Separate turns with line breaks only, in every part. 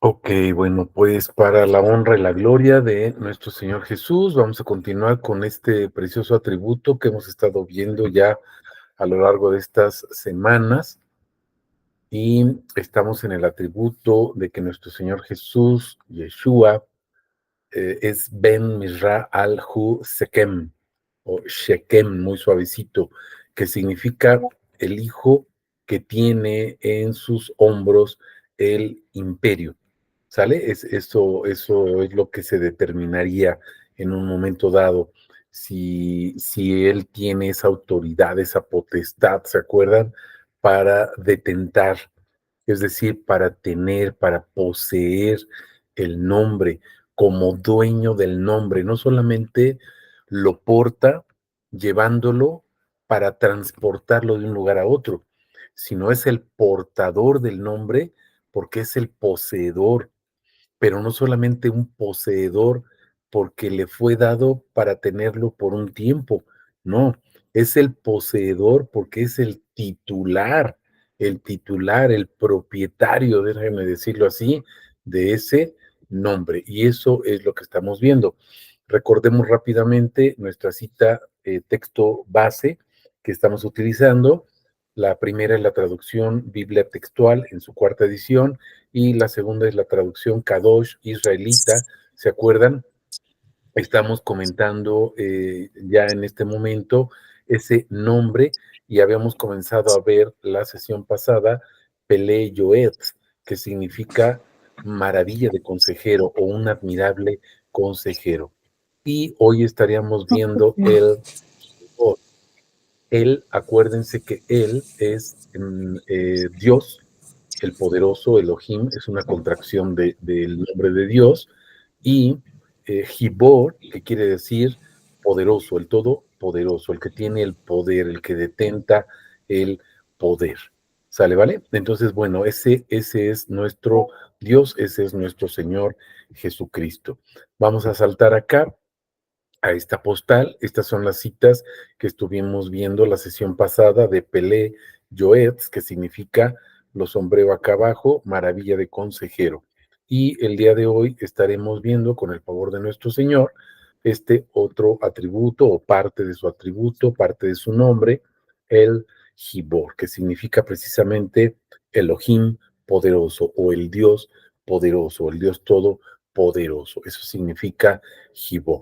Ok, bueno, pues para la honra y la gloria de nuestro Señor Jesús, vamos a continuar con este precioso atributo que hemos estado viendo ya a lo largo de estas semanas y estamos en el atributo de que nuestro Señor Jesús, Yeshua, es Ben Misra al-Hu Sekem o Shekem, muy suavecito, que significa el hijo que tiene en sus hombros el imperio. ¿Sale? Eso es lo que se determinaría en un momento dado. Si él tiene esa autoridad, esa potestad, ¿se acuerdan? Para detentar, es decir, para tener, para poseer el nombre, como dueño del nombre. No solamente lo porta llevándolo para transportarlo de un lugar a otro, sino es el portador del nombre porque es el poseedor, pero no solamente un poseedor porque le fue dado para tenerlo por un tiempo, no, es el poseedor porque es el propietario, déjenme decirlo así, de ese nombre. Y eso es lo que estamos viendo. Recordemos rápidamente nuestra cita, texto base que estamos utilizando. La primera es la traducción Biblia textual en su cuarta edición, y la segunda es la traducción Kadosh israelita. ¿Se acuerdan? Estamos comentando ya en este momento ese nombre y habíamos comenzado a ver la sesión pasada Pele Yoet, que significa maravilla de consejero o un admirable consejero. Y hoy estaríamos viendo el Gibor. Él, acuérdense que él es Dios, el poderoso Elohim, es una contracción del nombre de Dios, y Gibor, que quiere decir poderoso, el todopoderoso, el que tiene el poder, el que detenta el poder. ¿Sale, vale? Entonces, bueno, ese es nuestro Dios, ese es nuestro Señor Jesucristo. Vamos a saltar acá a esta postal. Estas son las citas que estuvimos viendo la sesión pasada de Pelé Joetz, que significa, lo sombrero acá abajo, maravilla de consejero. Y el día de hoy estaremos viendo, con el favor de nuestro Señor, este otro atributo o parte de su atributo, parte de su nombre, el Gibor, que significa precisamente Elohim poderoso o el Dios poderoso, el Dios todopoderoso. Eso significa Gibor.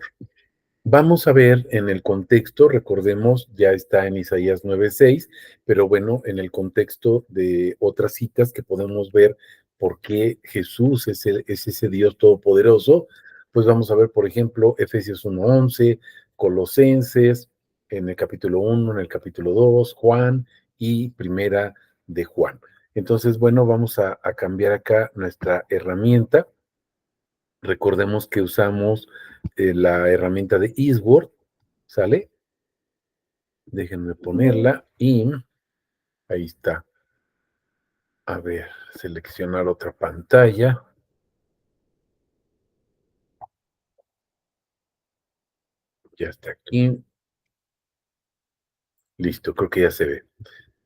Vamos a ver en el contexto, recordemos, ya está en Isaías 9:6, pero bueno, en el contexto de otras citas que podemos ver por qué Jesús es ese Dios todopoderoso, pues vamos a ver, por ejemplo, Efesios 1:11, Colosenses, en el capítulo 1, en el capítulo 2, Juan y Primera de Juan. Entonces, bueno, vamos a cambiar acá nuestra herramienta. Recordemos que usamos la herramienta de Eastword, ¿sale? Déjenme ponerla y ahí está. A ver, seleccionar otra pantalla. Ya está aquí. Listo, creo que ya se ve.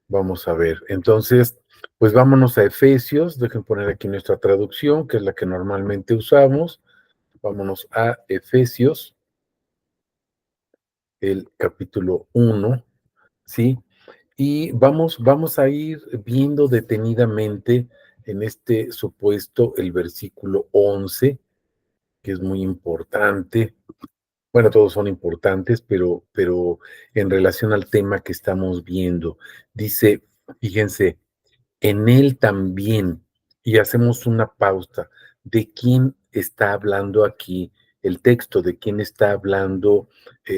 Vamos a ver. Entonces, pues vámonos a Efesios. Dejen poner aquí nuestra traducción, que es la que normalmente usamos. Vámonos a Efesios, el capítulo 1, ¿sí? Y vamos a ir viendo detenidamente en este supuesto el versículo 11, que es muy importante. Bueno, todos son importantes, pero en relación al tema que estamos viendo, dice, fíjense, en él también, y hacemos una pausa, ¿de quién está hablando aquí el texto? ¿De quién está hablando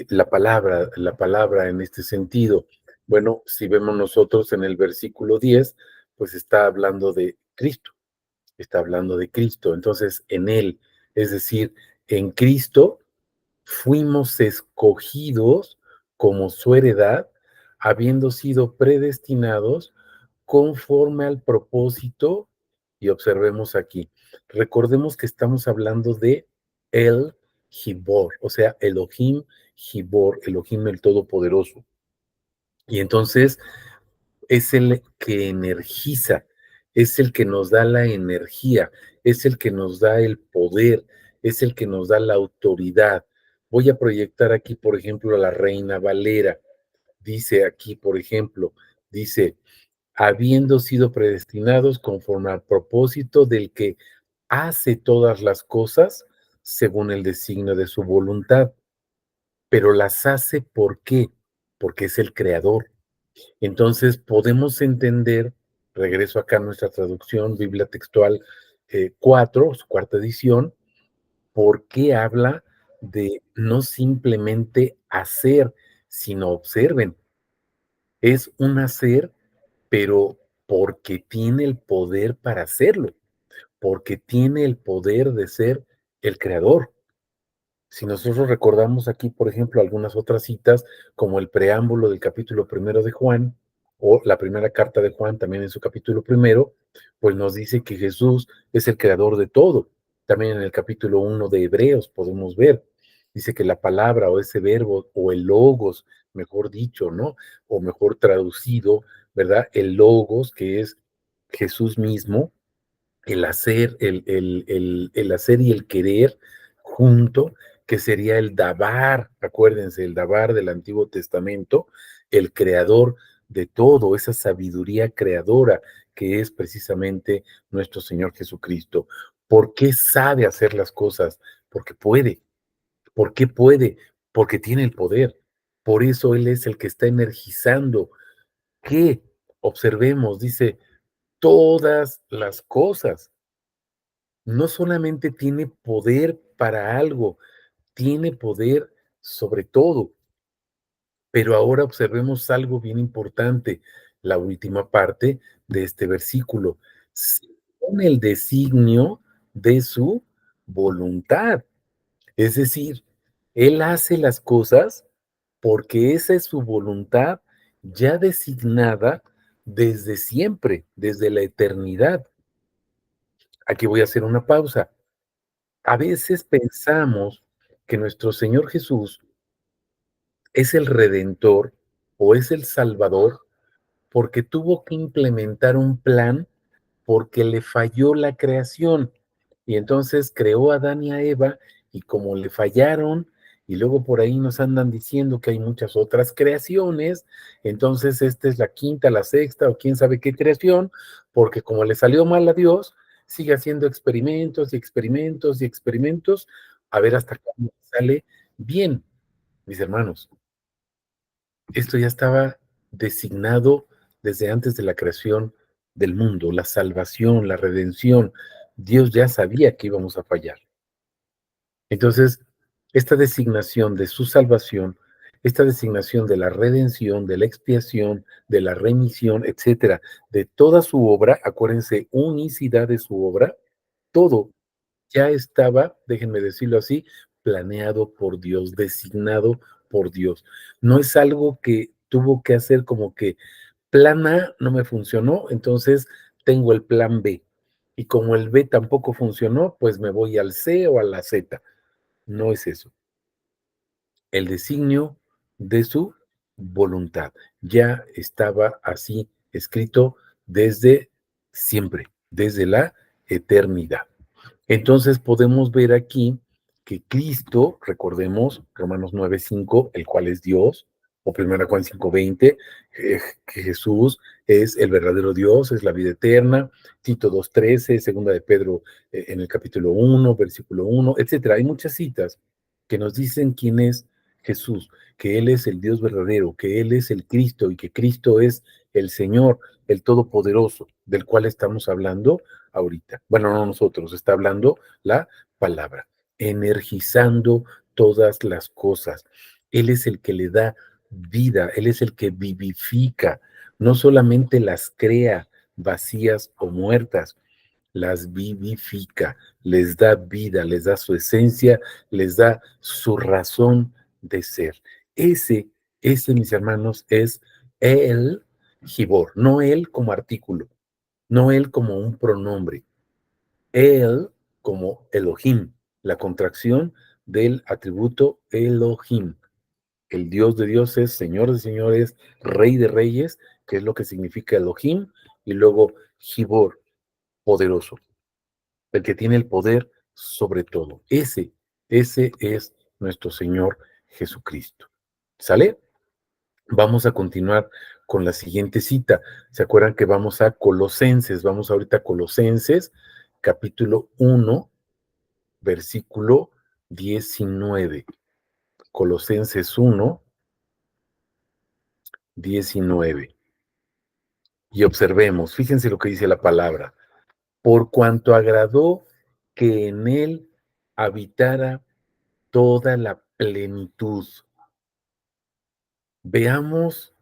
la palabra en este sentido? Bueno, si vemos nosotros en el versículo 10, pues está hablando de Cristo, está hablando de Cristo. Entonces, en él, es decir, en Cristo fuimos escogidos como su heredad, habiendo sido predestinados conforme al propósito, y observemos aquí, recordemos que estamos hablando de el Gibor, o sea, Elohim Gibor, Elohim el Todopoderoso. Y entonces es el que energiza, es el que nos da la energía, es el que nos da el poder, es el que nos da la autoridad. Voy a proyectar aquí, por ejemplo, a la Reina Valera. Dice aquí, por ejemplo, dice, habiendo sido predestinados conforme al propósito del que hace todas las cosas según el designio de su voluntad, pero las hace ¿por qué? Porque es el creador. Entonces podemos entender, regreso acá a nuestra traducción, Biblia textual 4, su cuarta edición, por qué habla de no simplemente hacer, sino observen, es un hacer, pero porque tiene el poder para hacerlo, porque tiene el poder de ser el creador. Si nosotros recordamos aquí, por ejemplo, algunas otras citas, como el preámbulo del capítulo primero de Juan, o la primera carta de Juan, también en su capítulo primero, pues nos dice que Jesús es el creador de todo. También en el capítulo 1 de Hebreos podemos ver, dice que la palabra o ese verbo o el logos, mejor dicho, ¿no? O mejor traducido, ¿verdad? El logos, que es Jesús mismo, el hacer, el hacer y el querer junto, que sería el Dabar, acuérdense, el Dabar del Antiguo Testamento, el creador de todo, esa sabiduría creadora que es precisamente nuestro Señor Jesucristo. ¿Por qué sabe hacer las cosas? Porque puede. ¿Por qué puede? Porque tiene el poder. Por eso Él es el que está energizando. ¿Qué? Observemos, dice, todas las cosas no solamente tiene poder para algo, tiene poder sobre todo. Pero ahora observemos algo bien importante, la última parte de este versículo, según el designio de su voluntad. Es decir, Él hace las cosas porque esa es su voluntad ya designada desde siempre, desde la eternidad. Aquí voy a hacer una pausa. A veces pensamos que nuestro Señor Jesús es el Redentor o es el Salvador porque tuvo que implementar un plan porque le falló la creación. Y entonces creó a Adán y a Eva y como le fallaron, y luego por ahí nos andan diciendo que hay muchas otras creaciones, entonces esta es la quinta, la sexta o quién sabe qué creación, porque como le salió mal a Dios, sigue haciendo experimentos y experimentos y experimentos, a ver hasta cuándo sale bien, mis hermanos. Esto ya estaba designado desde antes de la creación del mundo, la salvación, la redención. Dios ya sabía que íbamos a fallar. Entonces, esta designación de su salvación, esta designación de la redención, de la expiación, de la remisión, etcétera, de toda su obra, acuérdense, unicidad de su obra, todo ya estaba, déjenme decirlo así, planeado por Dios, designado por Dios. No es algo que tuvo que hacer como que plan A no me funcionó, entonces tengo el plan B. Y como el B tampoco funcionó, pues me voy al C o a la Z. No es eso. El designio de su voluntad ya estaba así escrito desde siempre, desde la eternidad. Entonces podemos ver aquí que Cristo, recordemos Romanos 9:5, el cual es Dios, o 1 Juan 5:20, que Jesús es el verdadero Dios, es la vida eterna, Tito 2:13, segunda de Pedro en el capítulo 1, versículo 1, etcétera. Hay muchas citas que nos dicen quién es Jesús, que Él es el Dios verdadero, que Él es el Cristo y que Cristo es el Señor, el Todopoderoso, del cual estamos hablando ahorita. Bueno, no nosotros, está hablando la palabra, energizando todas las cosas. Él es el que le da vida, Él es el que vivifica, no solamente las crea vacías o muertas, las vivifica, les da vida, les da su esencia, les da su razón de ser. Ese, ese, mis hermanos, es el Gibor, no él como artículo, no él como un pronombre, él como Elohim, la contracción del atributo Elohim. El Dios de dioses, Señor de señores, Rey de reyes, que es lo que significa Elohim, y luego Gibor. poderoso, el que tiene el poder sobre todo. Ese es nuestro Señor Jesucristo. ¿Sale? Vamos a continuar con la siguiente cita. ¿Se acuerdan que vamos a Colosenses? Vamos ahorita a Colosenses, capítulo 1, versículo 19. Colosenses 1, 19. Y observemos, fíjense lo que dice la palabra. Por cuanto agradó que en él habitara toda la plenitud. Veamos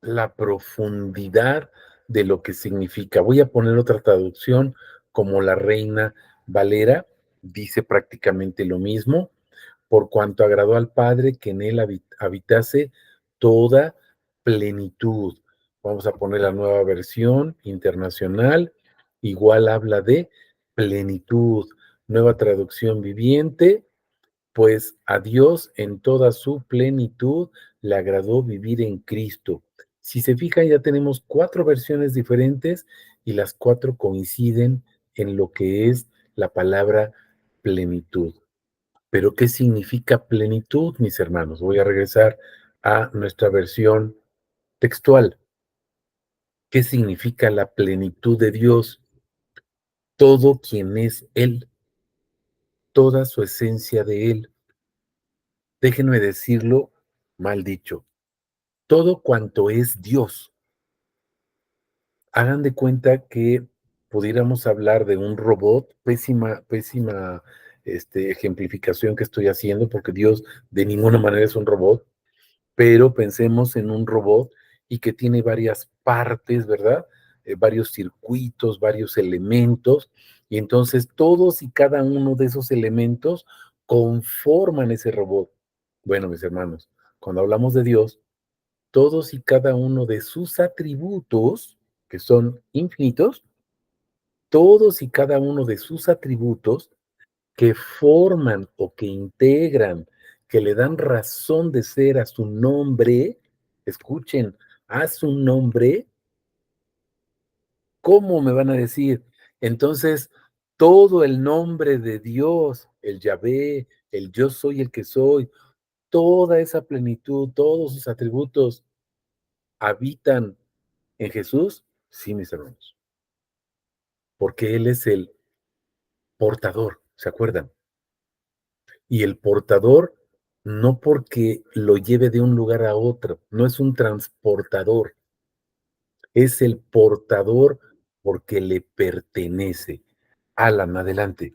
la profundidad de lo que significa. Voy a poner otra traducción como la Reina Valera, dice prácticamente lo mismo, por cuanto agradó al Padre que en él habitase toda plenitud. Vamos a poner la nueva versión internacional, igual habla de plenitud. Nueva traducción viviente, pues a Dios en toda su plenitud le agradó vivir en Cristo. Si se fijan, ya tenemos 4 versiones diferentes y las 4 coinciden en lo que es la palabra plenitud. Pero, ¿qué significa plenitud, mis hermanos? Voy a regresar a nuestra versión textual. ¿Qué significa la plenitud de Dios? Todo quien es Él, toda su esencia de Él. Déjenme decirlo mal dicho. Todo cuanto es Dios. Hagan de cuenta que pudiéramos hablar de un robot, pésima ejemplificación que estoy haciendo, porque Dios de ninguna manera es un robot, pero pensemos en un robot y que tiene varias partes, ¿verdad? Varios circuitos, varios elementos, y entonces todos y cada uno de esos elementos conforman ese robot. Bueno, mis hermanos, cuando hablamos de Dios, todos y cada uno de sus atributos, que son infinitos, todos y cada uno de sus atributos que forman o que integran, que le dan razón de ser a su nombre, escuchen, a su nombre, ¿cómo me van a decir? Entonces, todo el nombre de Dios, el Yahvé, el yo soy el que soy, toda esa plenitud, todos sus atributos habitan en Jesús, sí, mis hermanos, porque Él es el portador, ¿se acuerdan? Y el portador, no porque lo lleve de un lugar a otro, no es un transportador, es el portador porque le pertenece. Alan, adelante.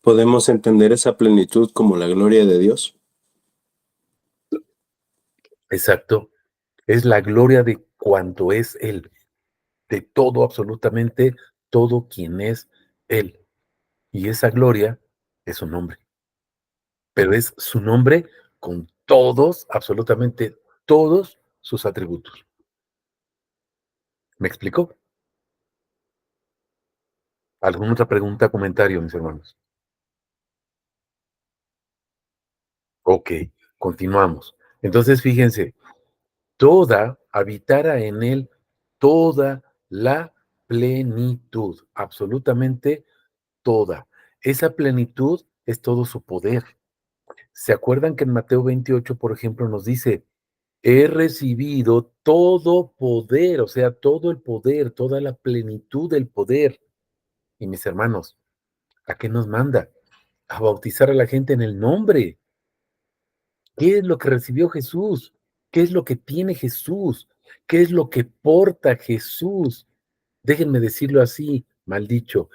¿Podemos entender esa plenitud como la gloria de Dios?
Exacto. Es la gloria de cuanto es Él, de todo, absolutamente todo quien es Él. Y esa gloria es su nombre, pero es su nombre con todos, absolutamente todos sus atributos. ¿Me explico? ¿Alguna otra pregunta, comentario, mis hermanos? Ok, continuamos. Entonces, fíjense, toda, habitara en él toda la plenitud, absolutamente toda. Esa plenitud es todo su poder. ¿Se acuerdan que en Mateo 28, por ejemplo, nos dice, he recibido todo poder, o sea, todo el poder, toda la plenitud del poder? Y mis hermanos, ¿a qué nos manda? A bautizar a la gente en el nombre. ¿Qué es lo que recibió Jesús? ¿Qué es lo que tiene Jesús? ¿Qué es lo que porta Jesús? Déjenme decirlo así, mal dicho.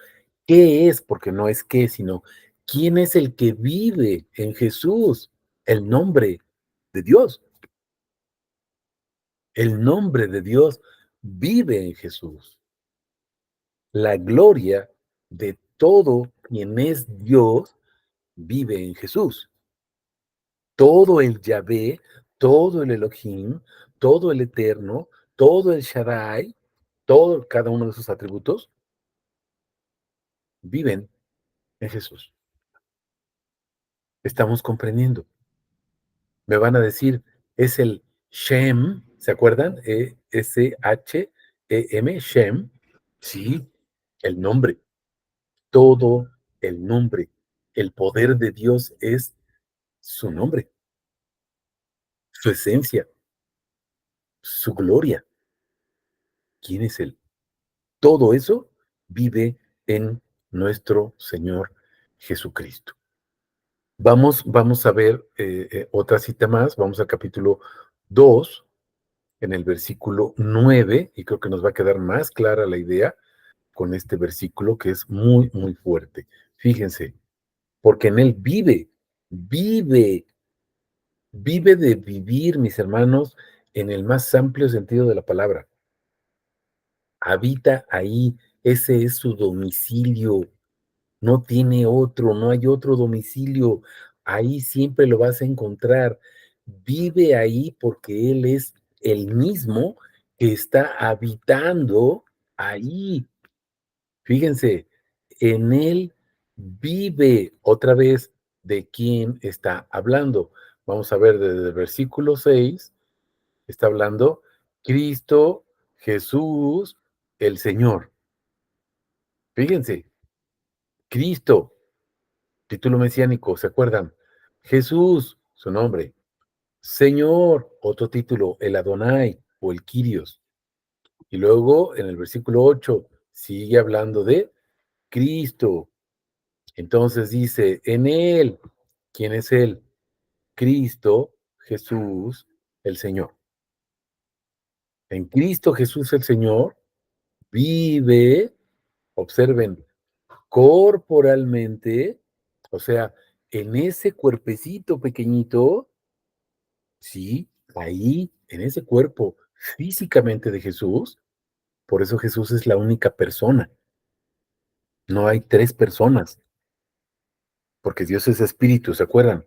¿Qué es? Porque no es qué, sino quién es el que vive en Jesús. El nombre de Dios. El nombre de Dios vive en Jesús. La gloria de todo quien es Dios vive en Jesús. Todo el Yahvé, todo el Elohim, todo el Eterno, todo el Shaddai, todo, cada uno de sus atributos viven en Jesús. Estamos comprendiendo. Me van a decir, es el Shem, ¿se acuerdan? S-H-E-M, Shem. Sí, el nombre, todo el nombre. El poder de Dios es su nombre, su esencia, su gloria. ¿Quién es Él? Todo eso vive en nuestro Señor Jesucristo. Vamos a ver otra cita más. Vamos al capítulo 2, en el versículo 9, y creo que nos va a quedar más clara la idea con este versículo que es muy, muy fuerte. Fíjense, porque en Él vive, vive de vivir, mis hermanos, en el más amplio sentido de la palabra. Habita ahí, ese es su domicilio. No tiene otro, no hay otro domicilio. Ahí siempre lo vas a encontrar. Vive ahí porque Él es el mismo que está habitando ahí. Fíjense, en Él vive otra vez de quién está hablando. Vamos a ver desde el versículo 6, está hablando Cristo, Jesús, el Señor. Fíjense, Cristo, título mesiánico, ¿se acuerdan? Jesús, su nombre. Señor, otro título, el Adonai o el Kyrios. Y luego en el versículo 8 sigue hablando de Cristo. Entonces dice, en Él, ¿quién es Él? Cristo, Jesús, el Señor. En Cristo Jesús el Señor vive, observen, corporalmente, o sea, en ese cuerpecito pequeñito. Sí, ahí, en ese cuerpo físicamente de Jesús, por eso Jesús es la única persona. No hay tres personas, porque Dios es espíritu, ¿se acuerdan?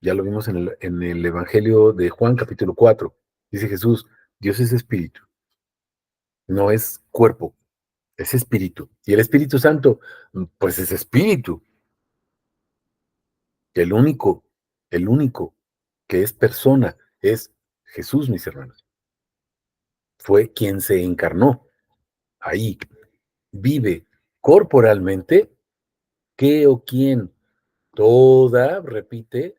Ya lo vimos en el Evangelio de Juan, capítulo 4. Dice Jesús, Dios es espíritu, no es cuerpo, es espíritu. Y el Espíritu Santo, pues es espíritu. El único que es persona es Jesús, mis hermanos. Fue quien se encarnó ahí, vive corporalmente, ¿qué o quién? Toda, repite,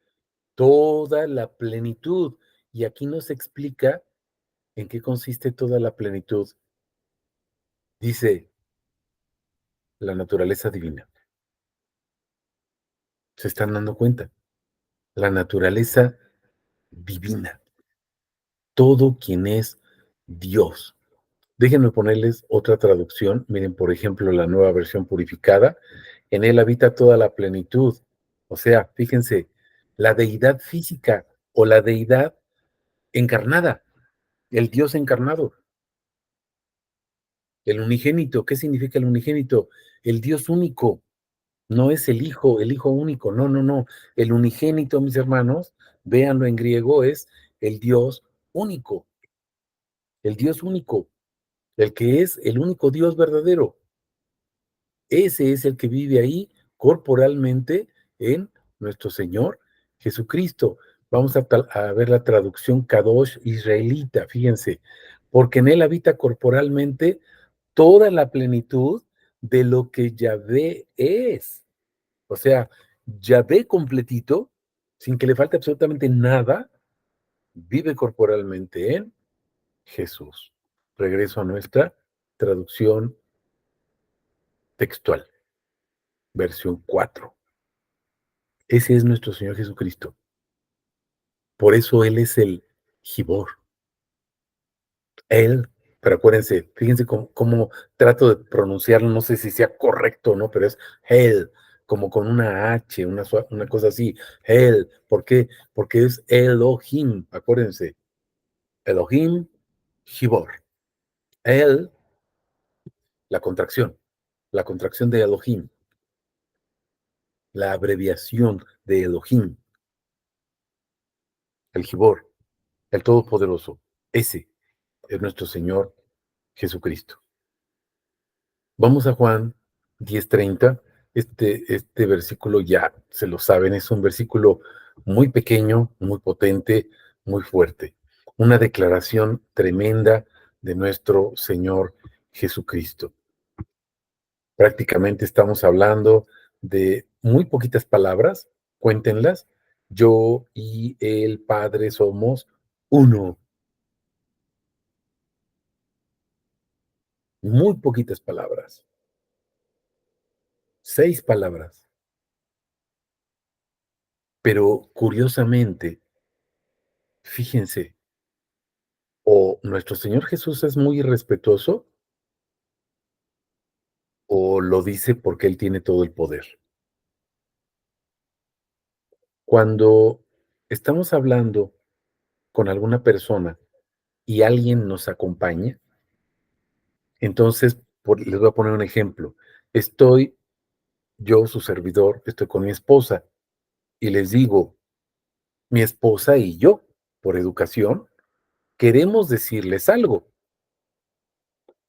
toda la plenitud. Y aquí nos explica en qué consiste toda la plenitud. Dice la naturaleza divina. ¿Se están dando cuenta? La naturaleza divina. Todo quien es Dios. Déjenme ponerles otra traducción. Miren, por ejemplo, la nueva versión purificada. En él habita toda la plenitud. O sea, fíjense, la deidad física o la deidad encarnada, el Dios encarnado, el unigénito. ¿Qué significa el unigénito? El Dios único. No es el hijo único. No, no, no. El unigénito, mis hermanos, véanlo en griego, es el Dios único. El Dios único. El que es el único Dios verdadero. Ese es el que vive ahí corporalmente en nuestro Señor Jesucristo. Vamos a ver la traducción Kadosh israelita, fíjense, porque en él habita corporalmente toda la plenitud de lo que Yahvé es. O sea, Yahvé completito, sin que le falte absolutamente nada, vive corporalmente en Jesús. Regreso a nuestra traducción textual, versión 4. Ese es nuestro Señor Jesucristo. Por eso Él es el Gibor. Él, pero acuérdense, fíjense cómo trato de pronunciarlo, no sé si sea correcto o no, pero es Él, como con una H, una cosa así. Él, ¿por qué? Porque es Elohim, acuérdense. Elohim, Gibor. Él, la contracción de Elohim, la abreviación de Elohim, el Gibor, el Todopoderoso. Ese es nuestro Señor Jesucristo. Vamos a Juan 10:30. Este versículo ya se lo saben, es un versículo muy pequeño, muy potente, muy fuerte. Una declaración tremenda de nuestro Señor Jesucristo. Prácticamente estamos hablando de muy poquitas palabras, cuéntenlas. Yo y el Padre somos uno. Muy poquitas palabras. 6 palabras. Pero curiosamente, fíjense, o nuestro Señor Jesús es muy irrespetuoso, o lo dice porque Él tiene todo el poder. Cuando estamos hablando con alguna persona y alguien nos acompaña, entonces, les voy a poner un ejemplo. Estoy yo, su servidor, estoy con mi esposa y les digo, mi esposa y yo, por educación, queremos decirles algo.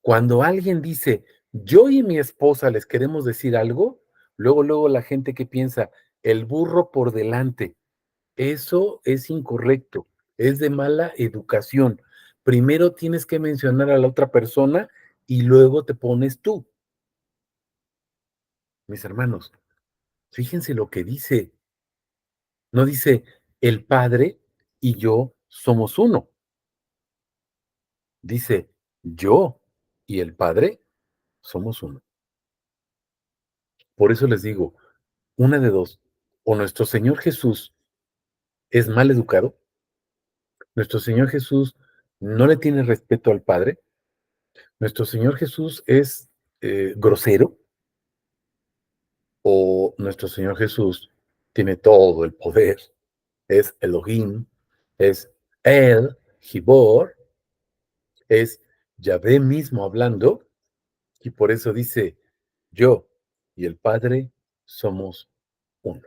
Cuando alguien dice, yo y mi esposa les queremos decir algo, luego la gente que piensa, el burro por delante. Eso es incorrecto, es de mala educación. Primero tienes que mencionar a la otra persona y luego te pones tú. Mis hermanos, fíjense lo que dice. No dice, el Padre y yo somos uno. Dice, yo y el Padre somos uno. Por eso les digo, una de dos, o nuestro Señor Jesús es mal educado, nuestro Señor Jesús no le tiene respeto al Padre, nuestro Señor Jesús es grosero, o nuestro Señor Jesús tiene todo el poder, es Elohim, es El, Gibor, es Yahvé mismo hablando, y por eso dice, yo y el Padre somos uno.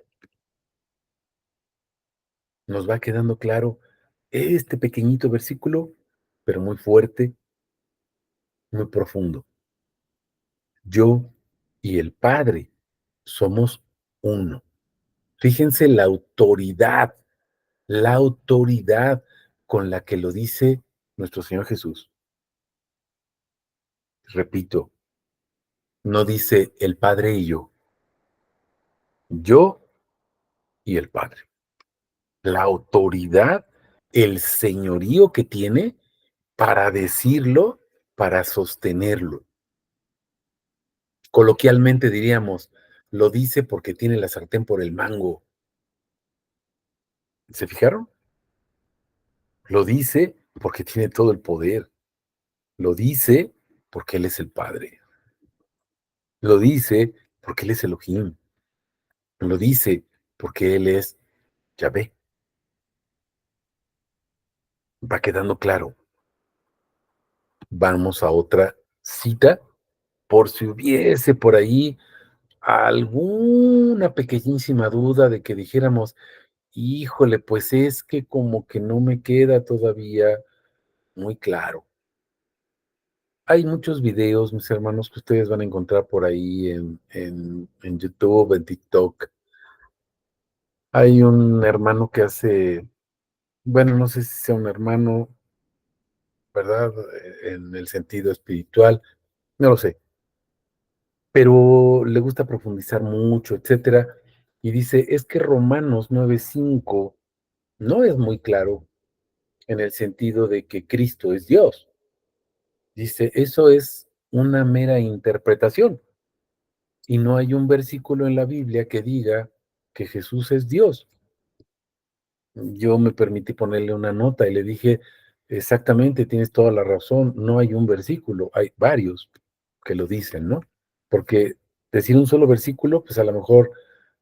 Nos va quedando claro este pequeñito versículo, pero muy fuerte, muy profundo. Yo y el Padre somos uno. Fíjense la autoridad con la que lo dice nuestro Señor Jesús. Repito, no dice el Padre y yo y el Padre. La autoridad, el señorío que tiene para decirlo, para sostenerlo. Coloquialmente diríamos, lo dice porque tiene la sartén por el mango. ¿Se fijaron? Lo dice porque tiene todo el poder. Lo dice porque Él es el Padre. Lo dice porque Él es Elohim. Lo dice porque Él es Yahvé. Va quedando claro. Vamos a otra cita por si hubiese por ahí alguna pequeñísima duda de que dijéramos, híjole, pues es que como que no me queda todavía muy claro. Hay muchos videos, mis hermanos, que ustedes van a encontrar por ahí en YouTube, en TikTok. Hay un hermano que hace, bueno, no sé si sea un hermano, ¿verdad? En el sentido espiritual, no lo sé, pero le gusta profundizar mucho, etcétera. Y dice, es que Romanos 9:5 no es muy claro en el sentido de que Cristo es Dios. Dice, eso es una mera interpretación. Y no hay un versículo en la Biblia que diga que Jesús es Dios. Yo me permití ponerle una nota y le dije, exactamente, tienes toda la razón, no hay un versículo, hay varios que lo dicen, ¿no? Porque decir un solo versículo, pues a lo mejor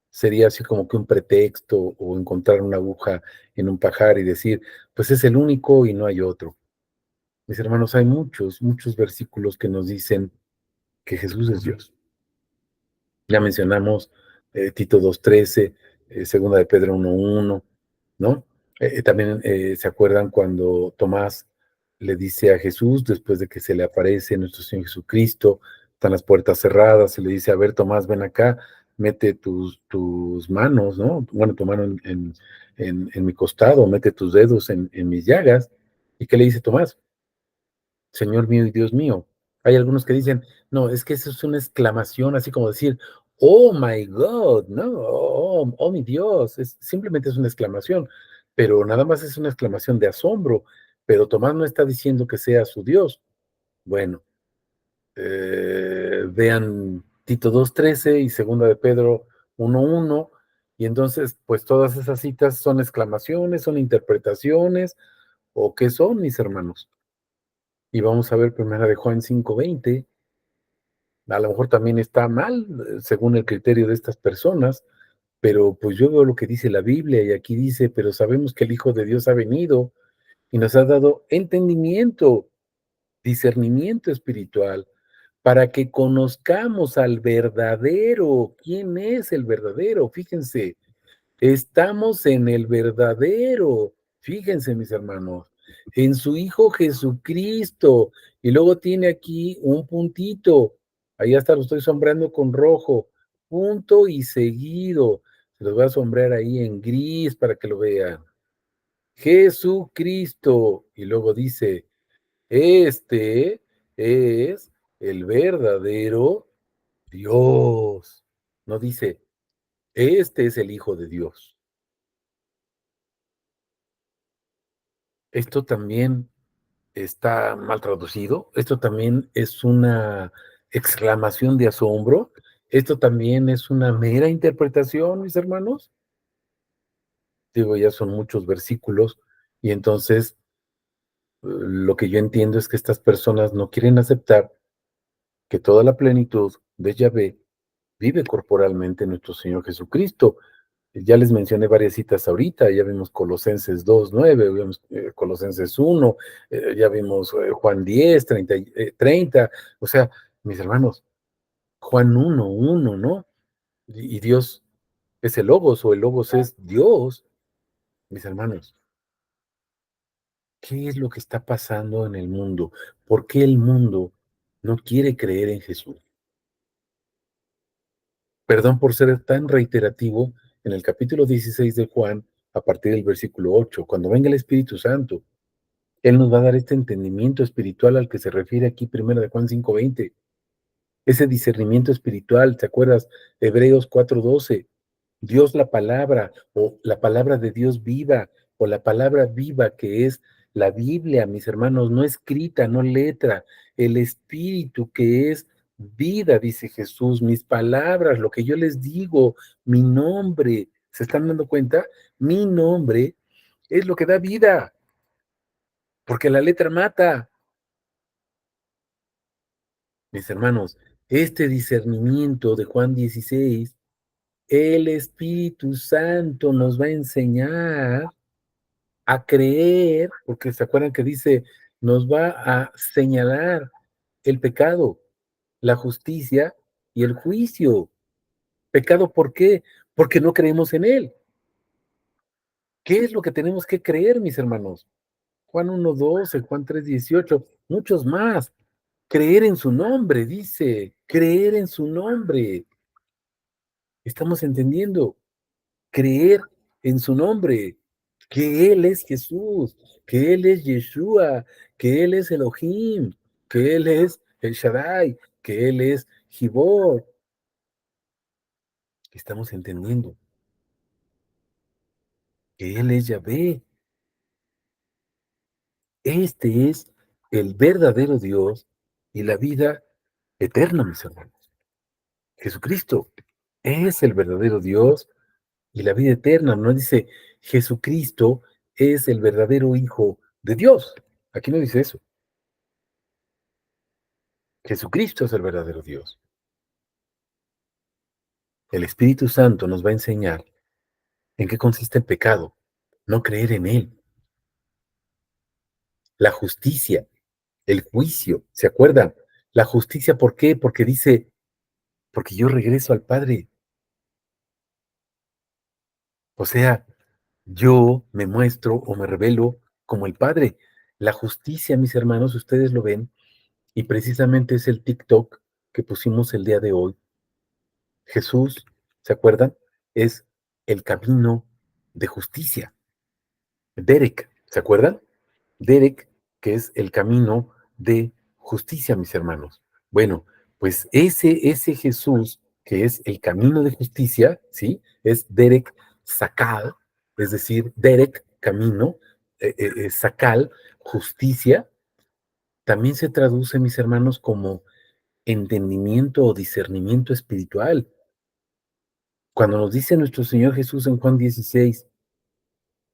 sería así como que un pretexto o encontrar una aguja en un pajar y decir, pues es el único y no hay otro. Mis hermanos, hay muchos versículos que nos dicen que Jesús es Dios. Ya mencionamos Tito 2:13, segunda de Pedro 1:1, ¿no? También se acuerdan cuando Tomás le dice a Jesús, después de que se le aparece nuestro Señor Jesucristo, están las puertas cerradas, y le dice, a ver, Tomás, ven acá, mete tus manos, ¿no? Bueno, tu mano en mi costado, mete tus dedos en mis llagas. ¿Y qué le dice Tomás? Señor mío y Dios mío. Hay algunos que dicen, no, es que eso es una exclamación, así como decir, oh my God, no, oh mi Dios, simplemente es una exclamación, pero nada más es una exclamación de asombro, pero Tomás no está diciendo que sea su Dios. Bueno, vean Tito 2:13 y Segunda de Pedro 1:1, y entonces, pues todas esas citas son exclamaciones, son interpretaciones, o qué son, mis hermanos. Y vamos a ver Primera de Juan 5:20. A lo mejor también está mal, según el criterio de estas personas, pero pues yo veo lo que dice la Biblia y aquí dice, pero sabemos que el Hijo de Dios ha venido y nos ha dado entendimiento, discernimiento espiritual, para que conozcamos al verdadero. ¿Quién es el verdadero? Fíjense, estamos en el verdadero. Fíjense, mis hermanos, en su Hijo Jesucristo. Y luego tiene aquí un puntito. Ahí hasta lo estoy sombreando con rojo. Punto y seguido. Se los voy a sombrear ahí en gris para que lo vean. Jesucristo. Y luego dice, este es el verdadero Dios. No dice, este es el Hijo de Dios. Esto también está mal traducido, esto también es una exclamación de asombro, esto también es una mera interpretación, mis hermanos. Digo, ya son muchos versículos y entonces lo que yo entiendo es que estas personas no quieren aceptar que toda la plenitud de Yahvé vive corporalmente en nuestro Señor Jesucristo. Ya les mencioné varias citas ahorita, ya vimos Colosenses 2:9, vimos Colosenses 1, ya vimos Juan 10, 30, o sea, mis hermanos, Juan 1:1, ¿no? Y Dios es el Logos o el Logos es Dios, mis hermanos. ¿Qué es lo que está pasando en el mundo? ¿Por qué el mundo no quiere creer en Jesús? Perdón por ser tan reiterativo en el capítulo 16 de Juan, a partir del versículo 8, cuando venga el Espíritu Santo, Él nos va a dar este entendimiento espiritual al que se refiere aquí primero de Juan 5:20. Ese discernimiento espiritual, ¿te acuerdas? Hebreos 4:12. Dios la palabra o la palabra de Dios viva o la palabra viva que es la Biblia, mis hermanos, no escrita, no letra, el espíritu que es vida, dice Jesús, mis palabras, lo que yo les digo, mi nombre, ¿se están dando cuenta? Mi nombre es lo que da vida, porque la letra mata. Mis hermanos, este discernimiento de Juan 16, el Espíritu Santo nos va a enseñar a creer, porque se acuerdan que dice, nos va a señalar el pecado, la justicia y el juicio. ¿Pecado por qué? Porque no creemos en Él. ¿Qué es lo que tenemos que creer, mis hermanos? Juan 1:12, Juan 3:18, muchos más. Creer en su nombre, dice, creer en su nombre. Estamos entendiendo, creer en su nombre, que Él es Jesús, que Él es Yeshua, que Él es Elohim, que Él es el Shaddai, que Él es Gibor. Estamos entendiendo que Él es Yahvé. Este es el verdadero Dios y la vida eterna, mis hermanos. Jesucristo es el verdadero Dios y la vida eterna. No dice Jesucristo es el verdadero Hijo de Dios. Aquí no dice eso. Jesucristo es el verdadero Dios. El Espíritu Santo nos va a enseñar en qué consiste el pecado, no creer en Él. La justicia, el juicio, ¿se acuerdan? La justicia, ¿por qué? Porque dice, porque yo regreso al Padre. O sea, yo me muestro o me revelo como el Padre. La justicia, mis hermanos, ustedes lo ven, y precisamente es el TikTok que pusimos el día de hoy. Jesús, ¿se acuerdan? Es el camino de justicia. Derek, ¿se acuerdan? Derek, que es el camino de justicia, mis hermanos. Bueno, pues ese Jesús que es el camino de justicia, ¿sí? Es Derek Sakal, es decir, Derek, camino, Sakal, justicia, también se traduce, mis hermanos, como entendimiento o discernimiento espiritual. Cuando nos dice nuestro Señor Jesús en Juan 16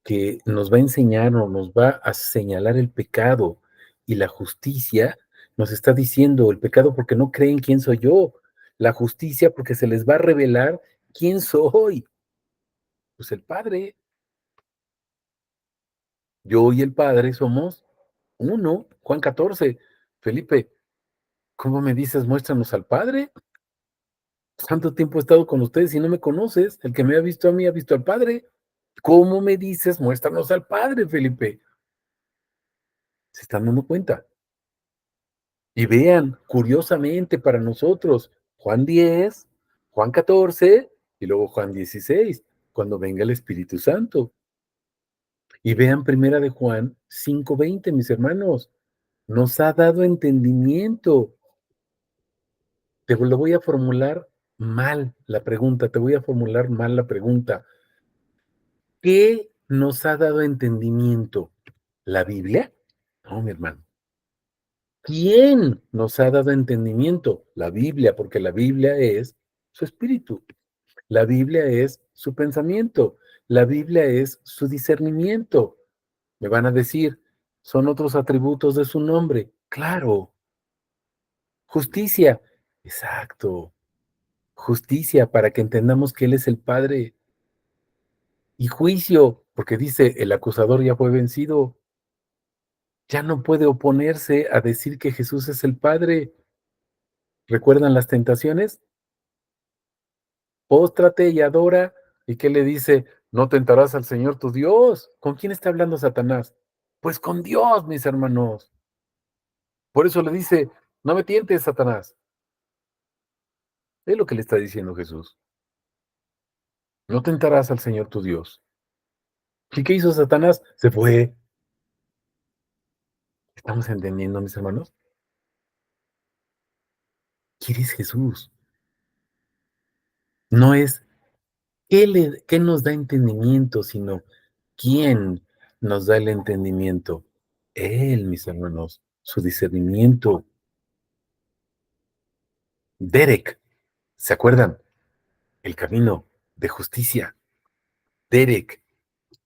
que nos va a enseñar o nos va a señalar el pecado y la justicia, nos está diciendo el pecado porque no creen quién soy yo, la justicia porque se les va a revelar quién soy, pues el Padre. Yo y el Padre somos uno. Juan 14. Felipe, ¿cómo me dices muéstranos al Padre? Tanto tiempo he estado con ustedes y no me conoces. El que me ha visto a mí ha visto al Padre. ¿Cómo me dices muéstranos al Padre, Felipe? ¿Se están dando cuenta? Y vean, curiosamente para nosotros, Juan 10, Juan 14 y luego Juan 16, cuando venga el Espíritu Santo. Y vean primera de Juan 5:20, mis hermanos, nos ha dado entendimiento. Te lo voy a formular mal la pregunta, te voy a formular mal la pregunta. ¿Qué nos ha dado entendimiento? ¿La Biblia? No, mi hermano. ¿Quién nos ha dado entendimiento? La Biblia, porque la Biblia es su espíritu. La Biblia es su pensamiento. La Biblia es su discernimiento. Me van a decir, son otros atributos de su nombre. Claro. Justicia. Exacto. Justicia para que entendamos que Él es el Padre. Y juicio, porque dice, el acusador ya fue vencido. Ya no puede oponerse a decir que Jesús es el Padre. ¿Recuerdan las tentaciones? Póstrate y adora. ¿Y qué le dice? No tentarás al Señor tu Dios. ¿Con quién está hablando Satanás? Pues con Dios, mis hermanos. Por eso le dice, no me tientes, Satanás. Es lo que le está diciendo Jesús. No tentarás al Señor tu Dios. ¿Y qué hizo Satanás? Se fue. ¿Estamos entendiendo, mis hermanos? ¿Quién es Jesús? No es qué nos da entendimiento, sino quién nos da el entendimiento. Él, mis hermanos, su discernimiento. Derek, ¿se acuerdan? El camino de justicia. Derek,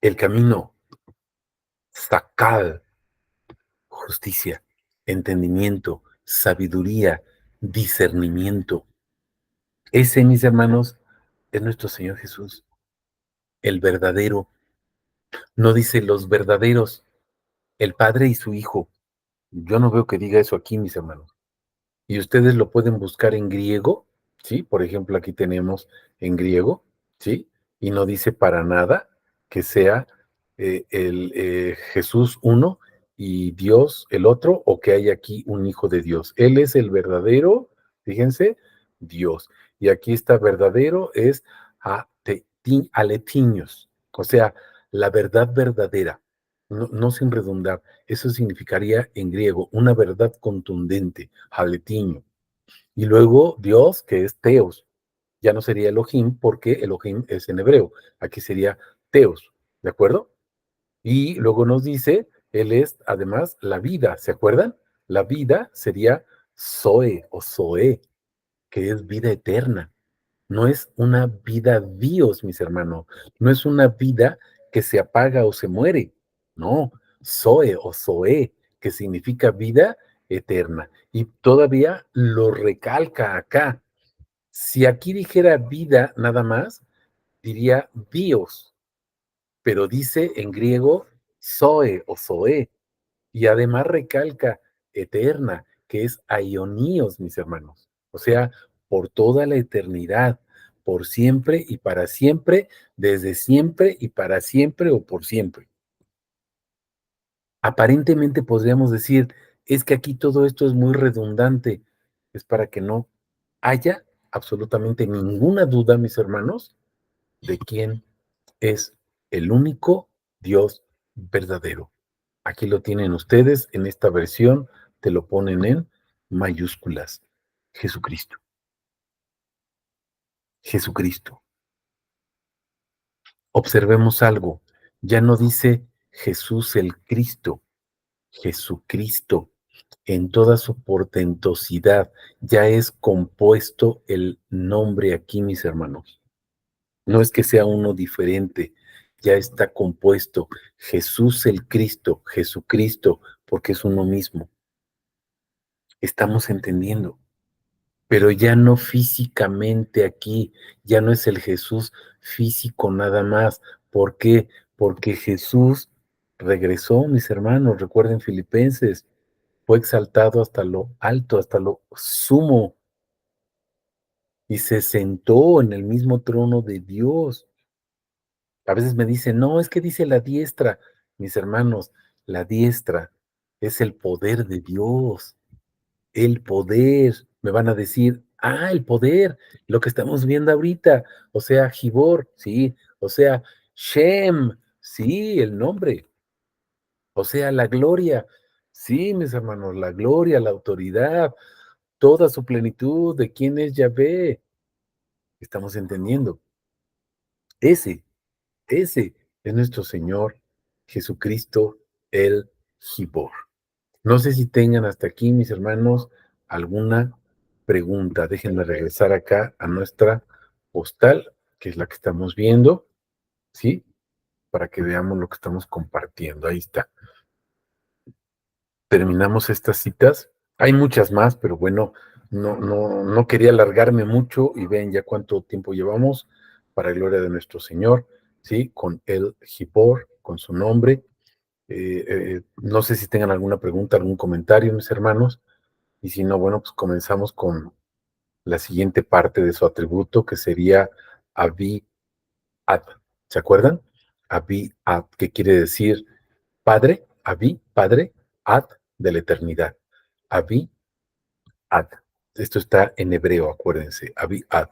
el camino. Sakal, justicia, entendimiento, sabiduría, discernimiento. Ese, mis hermanos, es nuestro Señor Jesús, el verdadero. No dice los verdaderos, el Padre y su Hijo. Yo no veo que diga eso aquí, mis hermanos. Y ustedes lo pueden buscar en griego, ¿sí? Por ejemplo, aquí tenemos en griego, ¿sí? Y no dice para nada que sea el Jesús uno y Dios el otro, o que hay aquí un hijo de Dios. Él es el verdadero, fíjense, Dios. Y aquí está verdadero, es aletiños, o sea, la verdad verdadera, no sin redundar. Eso significaría en griego una verdad contundente, haletiño. Y luego Dios, que es Teos. Ya no sería Elohim porque Elohim es en hebreo. Aquí sería Teos, ¿de acuerdo? Y luego nos dice, Él es además la vida, ¿se acuerdan? La vida sería Zoe o Zoe, que es vida eterna. No es una vida Dios, mis hermanos. No es una vida que se apaga o se muere. No, Zoe o Zoe, que significa vida eterna. Y todavía lo recalca acá. Si aquí dijera vida nada más, diría Dios, pero dice en griego Zoe o Zoe. Y además recalca eterna, que es aioníos, mis hermanos. O sea, por toda la eternidad, por siempre y para siempre, desde siempre y para siempre o por siempre. Aparentemente podríamos decir, es que aquí todo esto es muy redundante. Es para que no haya absolutamente ninguna duda, mis hermanos, de quién es el único Dios verdadero. Aquí lo tienen ustedes en esta versión, te lo ponen en mayúsculas. Jesucristo. Jesucristo. Observemos algo. Ya no dice Jesús el Cristo, Jesucristo. En toda su portentosidad ya es compuesto el nombre aquí, mis hermanos. No es que sea uno diferente, ya está compuesto Jesús el Cristo, Jesucristo, porque es uno mismo. Estamos entendiendo, pero ya no físicamente aquí, ya no es el Jesús físico nada más. ¿Por qué? Porque Jesús regresó, mis hermanos, recuerden Filipenses, fue exaltado hasta lo alto, hasta lo sumo, y se sentó en el mismo trono de Dios. A veces me dicen, no, es que dice la diestra. Mis hermanos, la diestra es el poder de Dios, el poder. Me van a decir, el poder, lo que estamos viendo ahorita, o sea, Gibor, sí, o sea, Shem, sí, el nombre, o sea, la gloria, sí, mis hermanos, la gloria, la autoridad, toda su plenitud de quién es Yahvé. Estamos entendiendo. Ese Ese es nuestro Señor Jesucristo el Gibor. No sé si tengan hasta aquí, mis hermanos, alguna pregunta. Déjenme regresar acá a nuestra postal, que es la que estamos viendo, ¿sí? Para que veamos lo que estamos compartiendo. Ahí está. Terminamos estas citas. Hay muchas más, pero bueno, no quería alargarme mucho y ven ya cuánto tiempo llevamos para gloria de nuestro Señor, ¿sí? Con el Gibor, con su nombre. No sé si tengan alguna pregunta, algún comentario, mis hermanos, y si no, bueno, pues comenzamos con la siguiente parte de su atributo, que sería Abi Ad. ¿Se acuerdan? Abi Ad, que quiere decir Padre, Abi, Padre, Ad de la eternidad. Abi Ad. Esto está en hebreo, acuérdense. Abi Ad,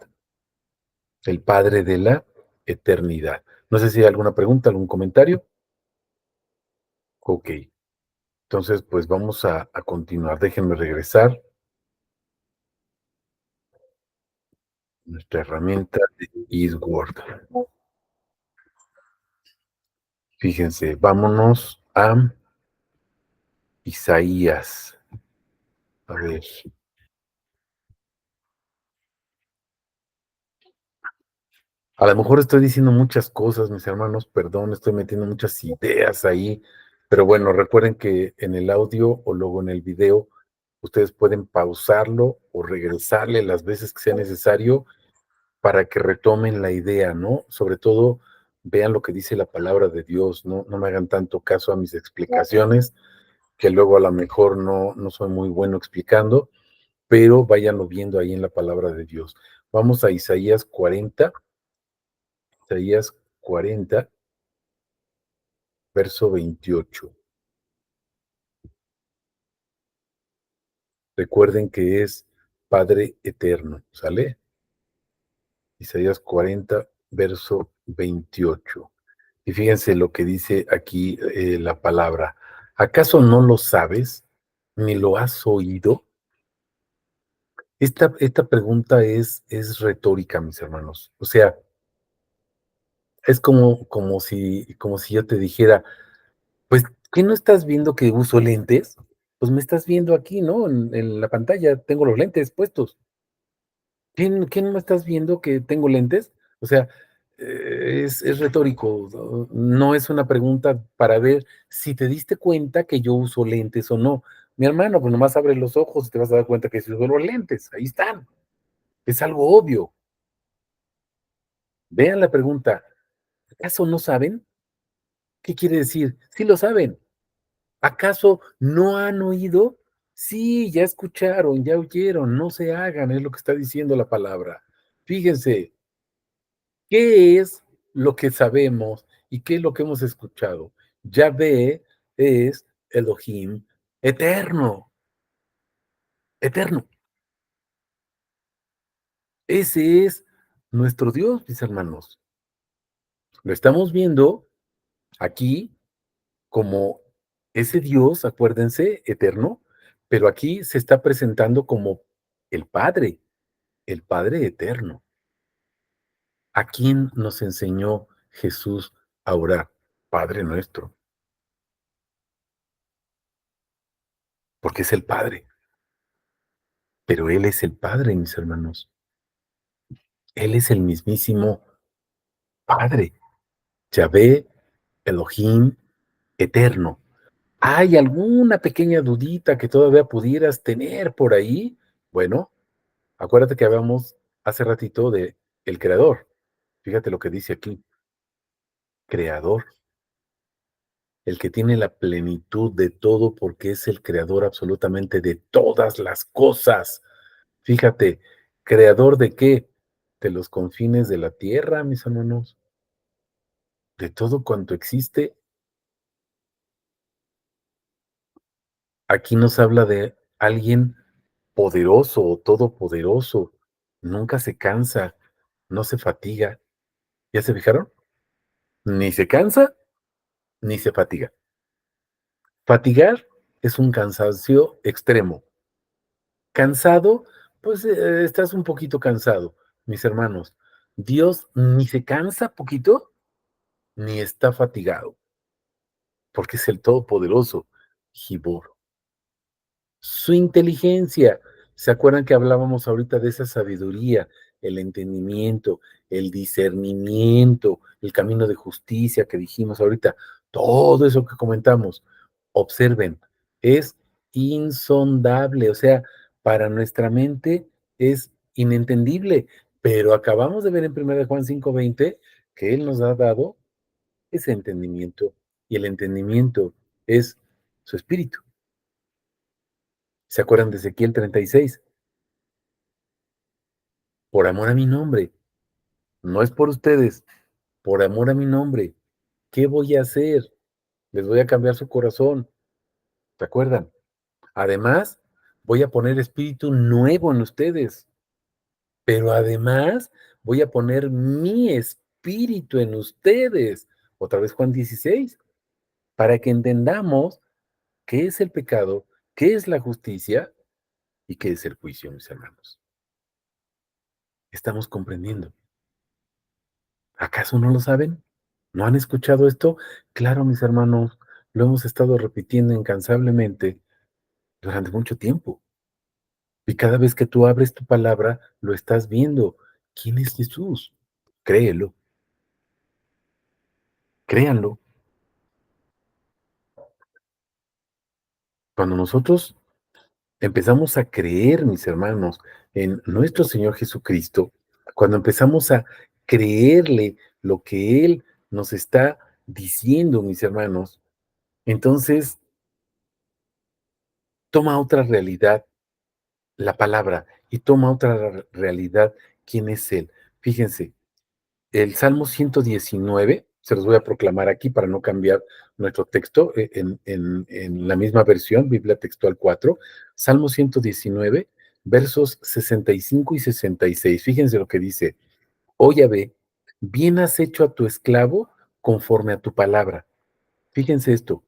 el Padre de la eternidad. No sé si hay alguna pregunta, algún comentario. Ok, entonces pues vamos a continuar. Déjenme regresar. Nuestra herramienta de Eastward. Fíjense, vámonos a Isaías. A ver. A lo mejor estoy diciendo muchas cosas, mis hermanos, perdón, estoy metiendo muchas ideas ahí, pero bueno, recuerden que en el audio o luego en el video, ustedes pueden pausarlo o regresarle las veces que sea necesario para que retomen la idea, ¿no? Sobre todo, vean lo que dice la palabra de Dios, no me hagan tanto caso a mis explicaciones, que luego a lo mejor no soy muy bueno explicando, pero váyanlo viendo ahí en la palabra de Dios. Vamos a Isaías 40, verso 28. Recuerden que es Padre eterno, ¿sale? Isaías 40, verso 28. Y fíjense lo que dice aquí la palabra. ¿Acaso no lo sabes, ni lo has oído? Esta pregunta es retórica, mis hermanos. O sea, es como si yo te dijera, pues, ¿qué no estás viendo que uso lentes? Pues me estás viendo aquí, ¿no? En la pantalla tengo los lentes puestos. ¿Qué no me estás viendo que tengo lentes? O sea, es retórico, no es una pregunta para ver si te diste cuenta que yo uso lentes o no. Mi hermano, pues nomás abre los ojos y te vas a dar cuenta que si uso los lentes, ahí están. Es algo obvio. Vean la pregunta, ¿acaso no saben? ¿Qué quiere decir? Sí lo saben. ¿Acaso no han oído? Sí, ya escucharon, ya oyeron, no se hagan, es lo que está diciendo la palabra. Fíjense, ¿qué es lo que sabemos y qué es lo que hemos escuchado? Yahvé es Elohim eterno, eterno. Ese es nuestro Dios, mis hermanos. Lo estamos viendo aquí como ese Dios, acuérdense, eterno, pero aquí se está presentando como el el Padre eterno. ¿A quién nos enseñó Jesús a orar? Padre nuestro, porque es el Padre, pero Él es el Padre, mis hermanos. Él es el mismísimo Padre, Yahvé, Elohim, eterno. ¿Hay alguna pequeña dudita que todavía pudieras tener por ahí? Bueno, acuérdate que hablamos hace ratito de el creador. Fíjate lo que dice aquí, creador, el que tiene la plenitud de todo porque es el creador absolutamente de todas las cosas. Fíjate, ¿creador de qué? De los confines de la tierra, mis hermanos, de todo cuanto existe. Aquí nos habla de alguien poderoso o todopoderoso, nunca se cansa, no se fatiga. ¿Ya se fijaron? Ni se cansa, ni se fatiga. Fatigar es un cansancio extremo. Cansado, pues estás un poquito cansado, mis hermanos. Dios ni se cansa poquito, ni está fatigado, porque es el Todopoderoso, Gibor. Su inteligencia. ¿Se acuerdan que hablábamos ahorita de esa sabiduría, el entendimiento, el discernimiento, el camino de justicia que dijimos ahorita? Todo eso que comentamos. Observen, es insondable, o sea, para nuestra mente es inentendible, pero acabamos de ver en 1 Juan 5:20 que Él nos ha dado ese entendimiento y el entendimiento es su espíritu. ¿Se acuerdan de Ezequiel 36? Por amor a mi nombre, no es por ustedes, por amor a mi nombre. ¿Qué voy a hacer? Les voy a cambiar su corazón, ¿se acuerdan? Además, voy a poner espíritu nuevo en ustedes, pero además voy a poner mi espíritu en ustedes. Otra vez Juan 16, para que entendamos qué es el pecado, qué es la justicia y qué es el juicio, mis hermanos. Estamos comprendiendo. ¿Acaso no lo saben? ¿No han escuchado esto? Claro, mis hermanos, lo hemos estado repitiendo incansablemente durante mucho tiempo. Y cada vez que tú abres tu palabra, lo estás viendo. ¿Quién es Jesús? Créelo, créanlo. Cuando nosotros empezamos a creer, mis hermanos, en nuestro Señor Jesucristo, cuando empezamos a creerle lo que Él nos está diciendo, mis hermanos, entonces toma otra realidad la palabra y toma otra realidad quién es Él. Fíjense, el Salmo 119, se los voy a proclamar aquí para no cambiar nuestro texto en la misma versión, Biblia Textual 4, Salmo 119, versos 65 y 66. Fíjense lo que dice, oh Yahvé, bien has hecho a tu esclavo conforme a tu palabra. Fíjense esto,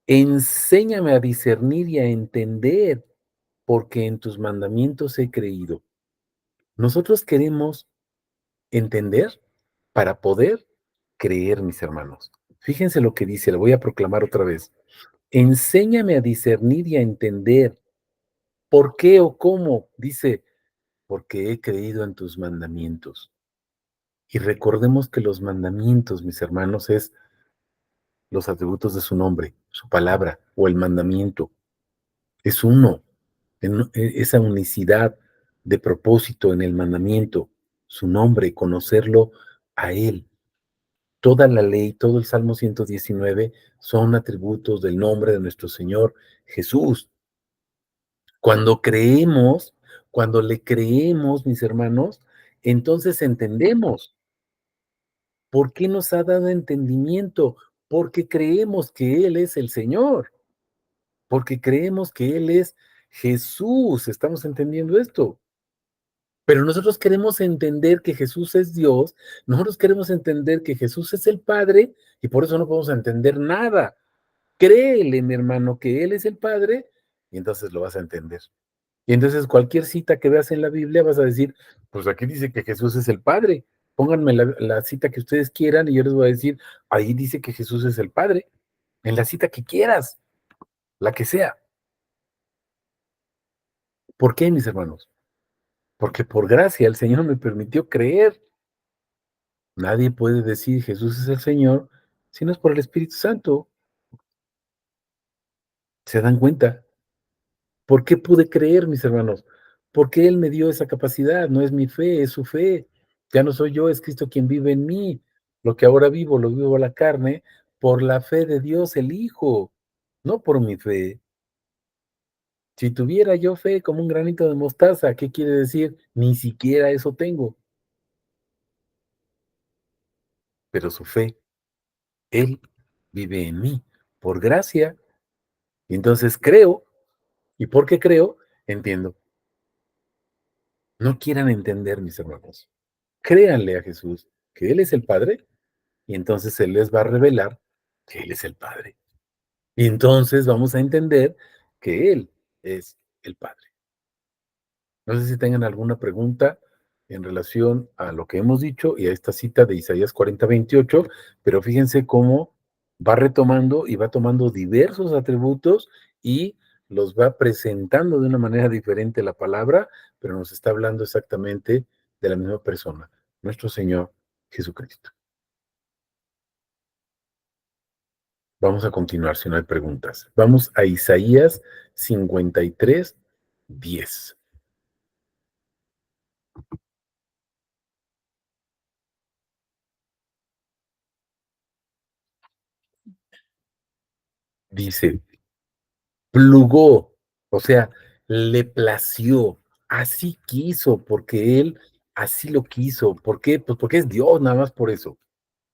enséñame a discernir y a entender, porque en tus mandamientos he creído. Nosotros queremos entender para poder creer, mis hermanos. Fíjense lo que dice, lo voy a proclamar otra vez. Enséñame a discernir y a entender por qué o cómo. Dice, porque he creído en tus mandamientos. Y recordemos que los mandamientos, mis hermanos, es los atributos de su nombre, su palabra o el mandamiento. Es uno, esa unicidad de propósito en el mandamiento, su nombre, conocerlo a Él. Toda la ley, todo el Salmo 119 son atributos del nombre de nuestro Señor Jesús. Cuando creemos, cuando le creemos, mis hermanos, entonces entendemos por qué nos ha dado entendimiento, porque creemos que Él es el Señor, porque creemos que Él es Jesús. ¿Estamos entendiendo esto? Pero nosotros queremos entender que Jesús es Dios, nosotros queremos entender que Jesús es el Padre y por eso no podemos entender nada. Créele, mi hermano, que Él es el Padre y entonces lo vas a entender. Y entonces cualquier cita que veas en la Biblia vas a decir, pues aquí dice que Jesús es el Padre. Pónganme la cita que ustedes quieran y yo les voy a decir, ahí dice que Jesús es el Padre, en la cita que quieras, la que sea. ¿Por qué, mis hermanos? Porque por gracia el Señor me permitió creer. Nadie puede decir Jesús es el Señor si no es por el Espíritu Santo. ¿Se dan cuenta? ¿Por qué pude creer, mis hermanos? Porque Él me dio esa capacidad, no es mi fe, es su fe. Ya no soy yo, es Cristo quien vive en mí. Lo que ahora vivo, lo vivo a la carne por la fe de Dios el Hijo, no por mi fe. Si tuviera yo fe como un granito de mostaza, ¿qué quiere decir? Ni siquiera eso tengo, pero su fe, Él vive en mí, por gracia. Y entonces creo, y porque creo, entiendo. No quieran entender, mis hermanos. Créanle a Jesús que Él es el Padre y entonces Él les va a revelar que Él es el Padre. Y entonces vamos a entender que Él es el Padre. No sé si tengan alguna pregunta en relación a lo que hemos dicho y a esta cita de Isaías 40:28, pero fíjense cómo va retomando y va tomando diversos atributos y los va presentando de una manera diferente la palabra, pero nos está hablando exactamente de la misma persona, nuestro Señor Jesucristo. Vamos a continuar si no hay preguntas. Vamos a Isaías 53:10. Dice, plugó, o sea, le plació, así quiso, porque él así lo quiso. ¿Por qué? Pues porque es Dios, nada más por eso.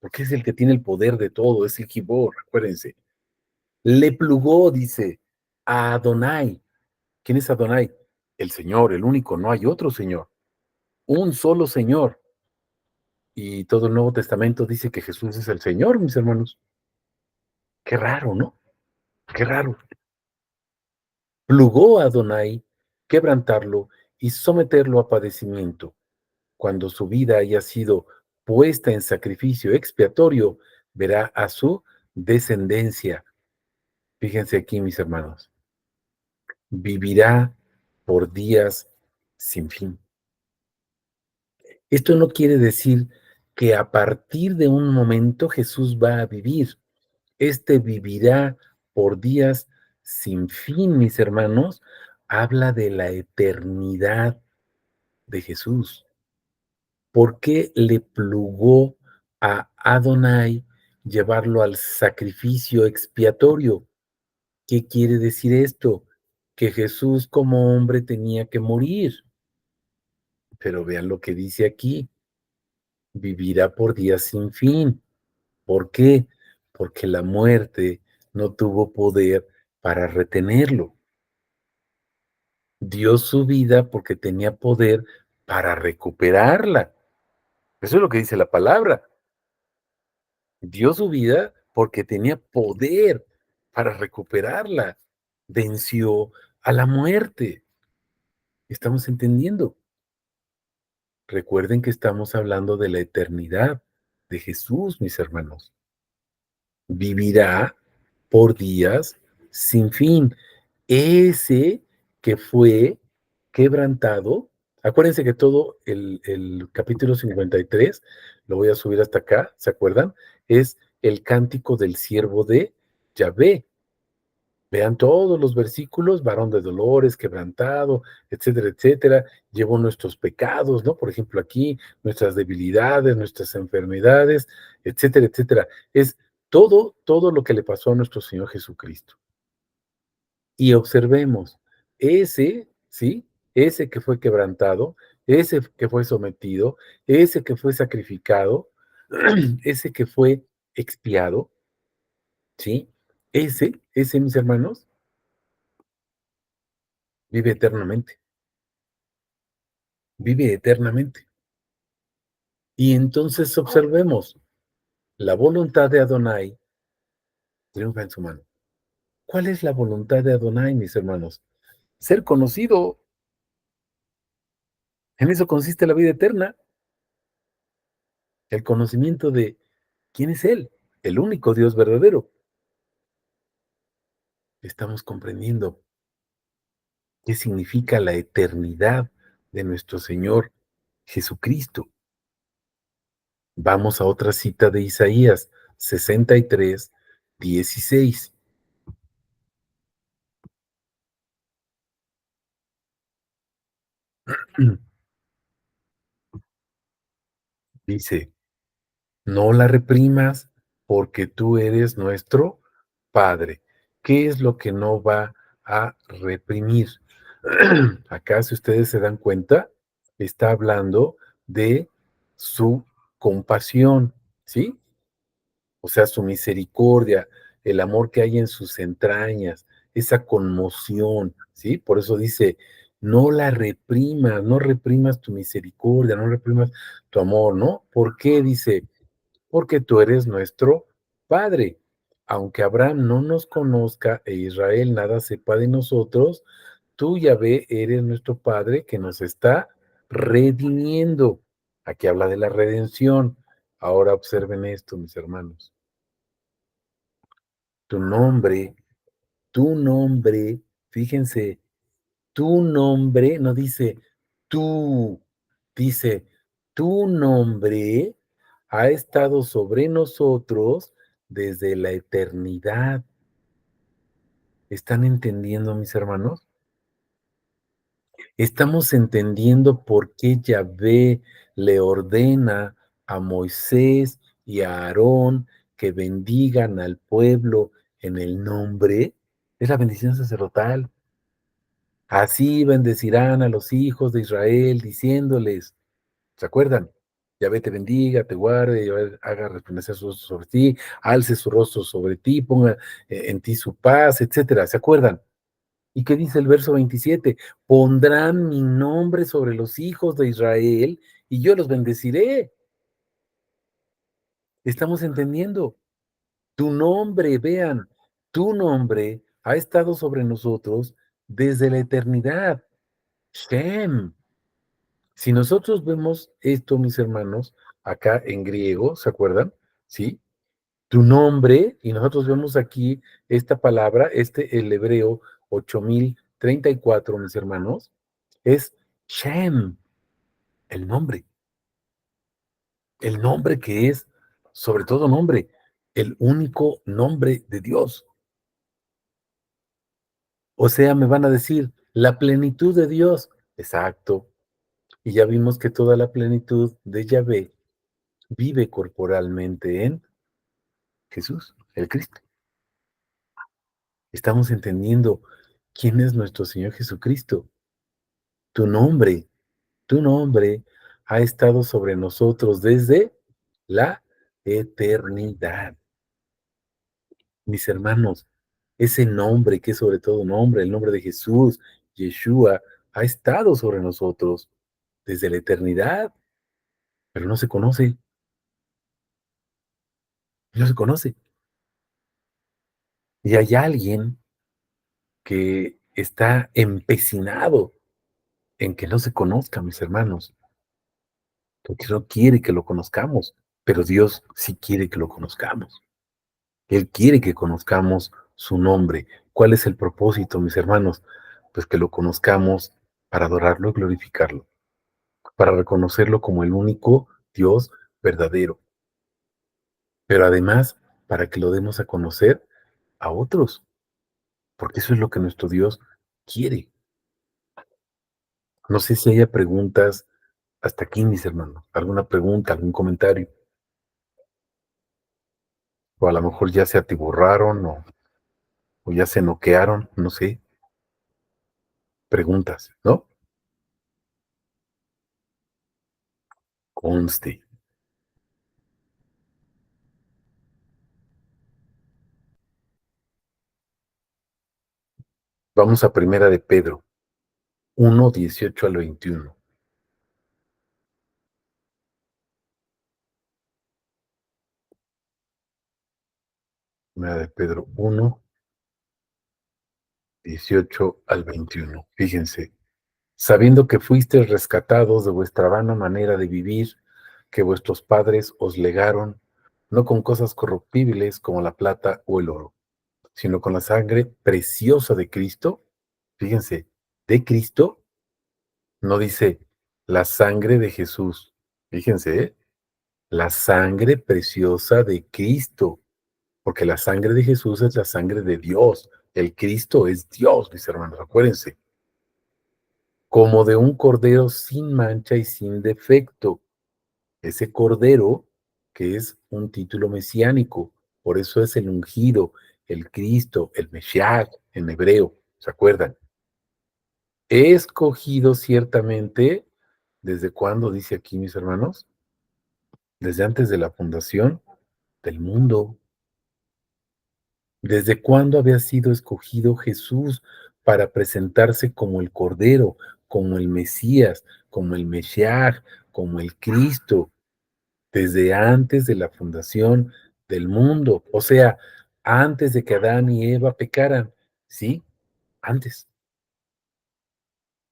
Porque es el que tiene el poder de todo, es el Gibor, acuérdense. Le plugó, dice, a Adonai. ¿Quién es Adonai? El Señor, el único, no hay otro Señor. Un solo Señor. Y todo el Nuevo Testamento dice que Jesús es el Señor, mis hermanos. Qué raro, ¿no? Qué raro. Plugó a Adonai quebrantarlo y someterlo a padecimiento. Cuando su vida haya sido puesta en sacrificio expiatorio, verá a su descendencia. Fíjense aquí, mis hermanos. Vivirá por días sin fin. Esto no quiere decir que a partir de un momento Jesús va a vivir. Este vivirá por días sin fin, mis hermanos. Habla de la eternidad de Jesús. ¿Por qué le plugó a Adonai llevarlo al sacrificio expiatorio? ¿Qué quiere decir esto? Que Jesús como hombre tenía que morir. Pero vean lo que dice aquí, vivirá por días sin fin. ¿Por qué? Porque la muerte no tuvo poder para retenerlo. Dio su vida porque tenía poder para recuperarla. Eso es lo que dice la palabra. Dio su vida porque tenía poder para recuperarla. Venció a la muerte. ¿Estamos entendiendo? Recuerden que estamos hablando de la eternidad de Jesús, mis hermanos. Vivirá por días sin fin. Ese que fue quebrantado, acuérdense que todo el capítulo 53, lo voy a subir hasta acá, ¿se acuerdan? Es el cántico del siervo de Yahvé. Vean todos los versículos, varón de dolores, quebrantado, etcétera, etcétera. Llevó nuestros pecados, ¿no? Por ejemplo, aquí, nuestras debilidades, nuestras enfermedades, etcétera, etcétera. Es todo lo que le pasó a nuestro Señor Jesucristo. Y observemos, ese, ¿sí? Ese que fue quebrantado, ese que fue sometido, ese que fue sacrificado, ese que fue expiado, ¿sí? Ese, mis hermanos, vive eternamente, vive eternamente. Y entonces observemos, la voluntad de Adonai triunfa en su mano. ¿Cuál es la voluntad de Adonai, mis hermanos? Ser conocido. En eso consiste la vida eterna, el conocimiento de quién es Él, el único Dios verdadero. Estamos comprendiendo qué significa la eternidad de nuestro Señor Jesucristo. Vamos a otra cita de Isaías 63:16. Dice, no la reprimas porque tú eres nuestro Padre. ¿Qué es lo que no va a reprimir? Acá, si ustedes se dan cuenta, está hablando de su compasión, ¿sí? O sea, su misericordia, el amor que hay en sus entrañas, esa conmoción, ¿sí? Por eso dice, no la reprimas, no reprimas tu misericordia, no reprimas tu amor, ¿no? ¿Por qué? Dice, porque tú eres nuestro Padre. Aunque Abraham no nos conozca e Israel nada sepa de nosotros, tú, Yahvé, eres nuestro Padre que nos está redimiendo. Aquí habla de la redención. Ahora observen esto, mis hermanos. Tu nombre, tu nombre, fíjense, tu nombre no dice tú, dice tu nombre ha estado sobre nosotros desde la eternidad. ¿Están entendiendo, mis hermanos? Estamos entendiendo por qué Yahvé le ordena a Moisés y a Aarón que bendigan al pueblo en el nombre. Es la bendición sacerdotal. Así bendecirán a los hijos de Israel, diciéndoles, ¿se acuerdan? Yahvé te bendiga, te guarde, Yahvé haga resplandecer su rostro sobre ti, alce su rostro sobre ti, ponga en ti su paz, etcétera. ¿Se acuerdan? ¿Y qué dice el verso 27? Pondrán mi nombre sobre los hijos de Israel y yo los bendeciré. ¿Estamos entendiendo? Tu nombre, vean, tu nombre ha estado sobre nosotros desde la eternidad. Shem. Si nosotros vemos esto, mis hermanos, acá en griego, ¿se acuerdan? ¿Sí? Tu nombre, y nosotros vemos aquí esta palabra, el hebreo 8034, mis hermanos, es Shem, el nombre que es, sobre todo nombre, el único nombre de Dios. O sea, me van a decir, la plenitud de Dios. Exacto. Y ya vimos que toda la plenitud de Yahvé vive corporalmente en Jesús, el Cristo. Estamos entendiendo quién es nuestro Señor Jesucristo. Tu nombre, tu nombre ha estado sobre nosotros desde la eternidad. Mis hermanos, ese nombre que es sobre todo nombre, el nombre de Jesús, Yeshua, ha estado sobre nosotros desde la eternidad, pero no se conoce, no se conoce. Y hay alguien que está empecinado en que no se conozca, mis hermanos, porque no quiere que lo conozcamos, pero Dios sí quiere que lo conozcamos. Él quiere que conozcamos su nombre. ¿Cuál es el propósito, mis hermanos? Pues que lo conozcamos para adorarlo y glorificarlo, para reconocerlo como el único Dios verdadero, pero además para que lo demos a conocer a otros, porque eso es lo que nuestro Dios quiere. No sé si haya preguntas hasta aquí, mis hermanos. ¿Alguna pregunta, algún comentario? O a lo mejor ya se atiborraron o ya se noquearon, no sé. Preguntas, ¿no? Conste. Vamos a Primera de Pedro 1:18 al 21. Primera de Pedro 1, 18 al 21. Fíjense, sabiendo que fuisteis rescatados de vuestra vana manera de vivir, que vuestros padres os legaron, no con cosas corruptibles como la plata o el oro, sino con la sangre preciosa de Cristo. Fíjense, de Cristo, no dice la sangre de Jesús. Fíjense, ¿eh? La sangre preciosa de Cristo, porque la sangre de Jesús es la sangre de Dios. El Cristo es Dios, mis hermanos, acuérdense. Como de un cordero sin mancha y sin defecto. Ese cordero que es un título mesiánico, por eso es el ungido, el Cristo, el Mesías en hebreo, ¿se acuerdan? He escogido ciertamente, ¿desde cuándo dice aquí, mis hermanos? Desde antes de la fundación del mundo. ¿Desde cuándo había sido escogido Jesús para presentarse como el Cordero, como el Mesías, como el Mesías, como el Cristo? Desde antes de la fundación del mundo, o sea, antes de que Adán y Eva pecaran, ¿sí? Antes.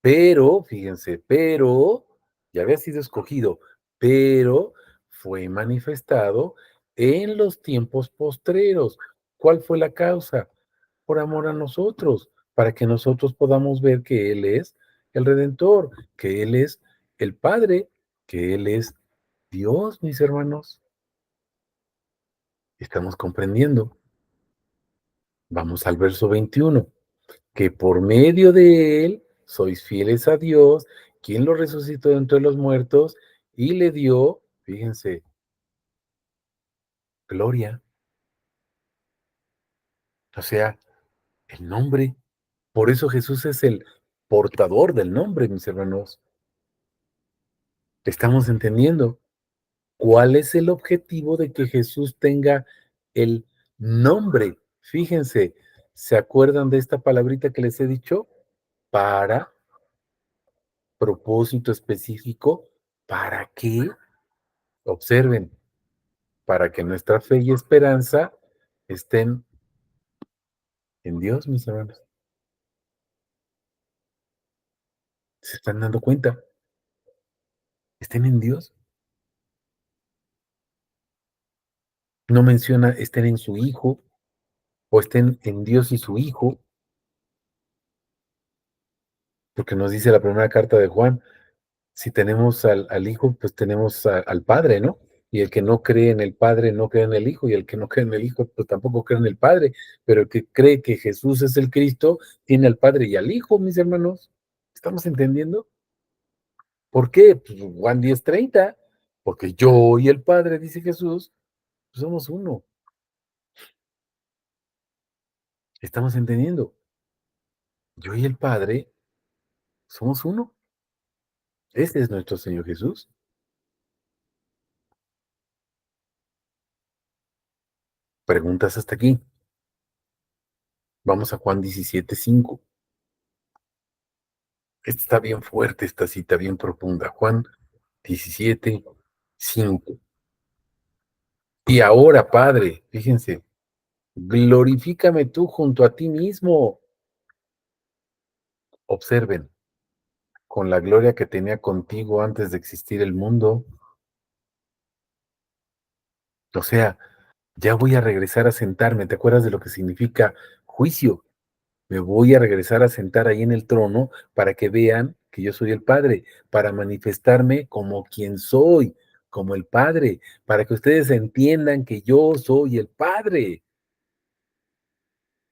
Pero, fíjense, pero ya había sido escogido, pero fue manifestado en los tiempos postreros. ¿Cuál fue la causa? Por amor a nosotros, para que nosotros podamos ver que Él es el Redentor, que Él es el Padre, que Él es Dios, mis hermanos. Estamos comprendiendo. Vamos al verso 21, que por medio de Él sois fieles a Dios, quien lo resucitó de entre los muertos y le dio, fíjense, gloria, o sea, el nombre. Por eso Jesús es el portador del nombre, mis hermanos. Estamos entendiendo cuál es el objetivo de que Jesús tenga el nombre. Fíjense, ¿se acuerdan de esta palabrita que les he dicho? Para propósito específico. ¿Para qué? Observen, para que nuestra fe y esperanza estén en Dios, mis hermanos. ¿Se están dando cuenta? Estén en Dios. No menciona estén en su Hijo o estén en Dios y su Hijo, porque nos dice la primera carta de Juan, si tenemos al Hijo, pues tenemos al Padre, ¿no? Y el que no cree en el Padre no cree en el Hijo, y el que no cree en el Hijo, pues tampoco cree en el Padre. Pero el que cree que Jesús es el Cristo, tiene al Padre y al Hijo, mis hermanos. ¿Estamos entendiendo? ¿Por qué? Pues Juan 10:30, porque yo y el Padre, dice Jesús, pues somos uno. ¿Estamos entendiendo? Yo y el Padre somos uno. Ese es nuestro Señor Jesús. Preguntas hasta aquí. Vamos a Juan 17:5. Esta está bien fuerte, esta cita bien profunda. Juan 17:5. Y ahora, Padre, fíjense, glorifícame tú junto a ti mismo. Observen, con la gloria que tenía contigo antes de existir el mundo. O sea, ya voy a regresar a sentarme. ¿Te acuerdas de lo que significa juicio? Me voy a regresar a sentar ahí en el trono para que vean que yo soy el Padre, para manifestarme como quien soy, como el Padre, para que ustedes entiendan que yo soy el Padre.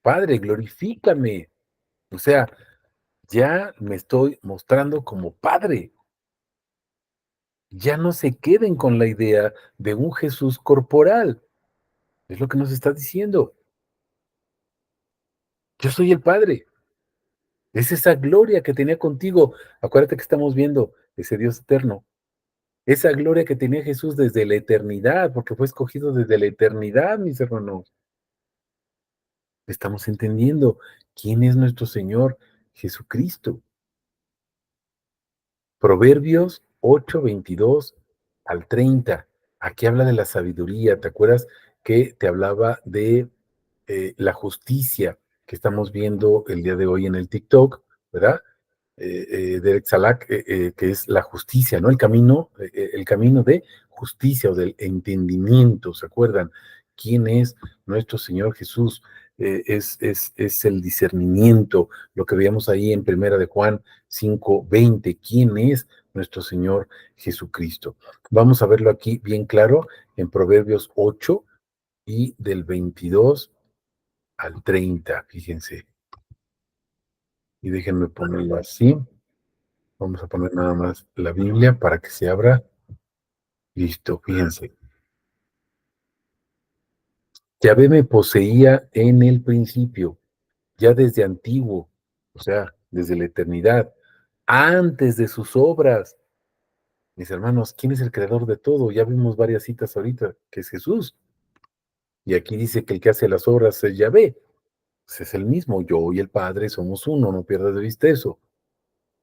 Padre, glorifícame. O sea, ya me estoy mostrando como Padre. Ya no se queden con la idea de un Jesús corporal. Es lo que nos está diciendo. Yo soy el Padre. Es esa gloria que tenía contigo. Acuérdate que estamos viendo ese Dios eterno. Esa gloria que tenía Jesús desde la eternidad, porque fue escogido desde la eternidad, mis hermanos. Estamos entendiendo quién es nuestro Señor Jesucristo. Proverbios 8:22 al 30. Aquí habla de la sabiduría. ¿Te acuerdas que te hablaba de la justicia? que estamos viendo el día de hoy en el TikTok, ¿verdad? Derek Salak, que es la justicia, ¿no? El camino de justicia o del entendimiento, ¿se acuerdan? ¿Quién es nuestro Señor Jesús? Es el discernimiento, lo que veíamos ahí en Primera de Juan 5:20. ¿Quién es nuestro Señor Jesucristo? Vamos a verlo aquí bien claro en Proverbios 8 y del 22 al 30, fíjense. Y déjenme ponerlo así. Vamos a poner nada más la Biblia para que se abra. Listo, fíjense. Yahvé me poseía en el principio, ya desde antiguo, o sea, desde la eternidad, antes de sus obras. Mis hermanos, ¿quién es el creador de todo? Ya vimos varias citas ahorita, que es Jesús. Y aquí dice que el que hace las obras es Yahvé. Pues es el mismo, yo y el Padre somos uno, no pierdas de vista eso.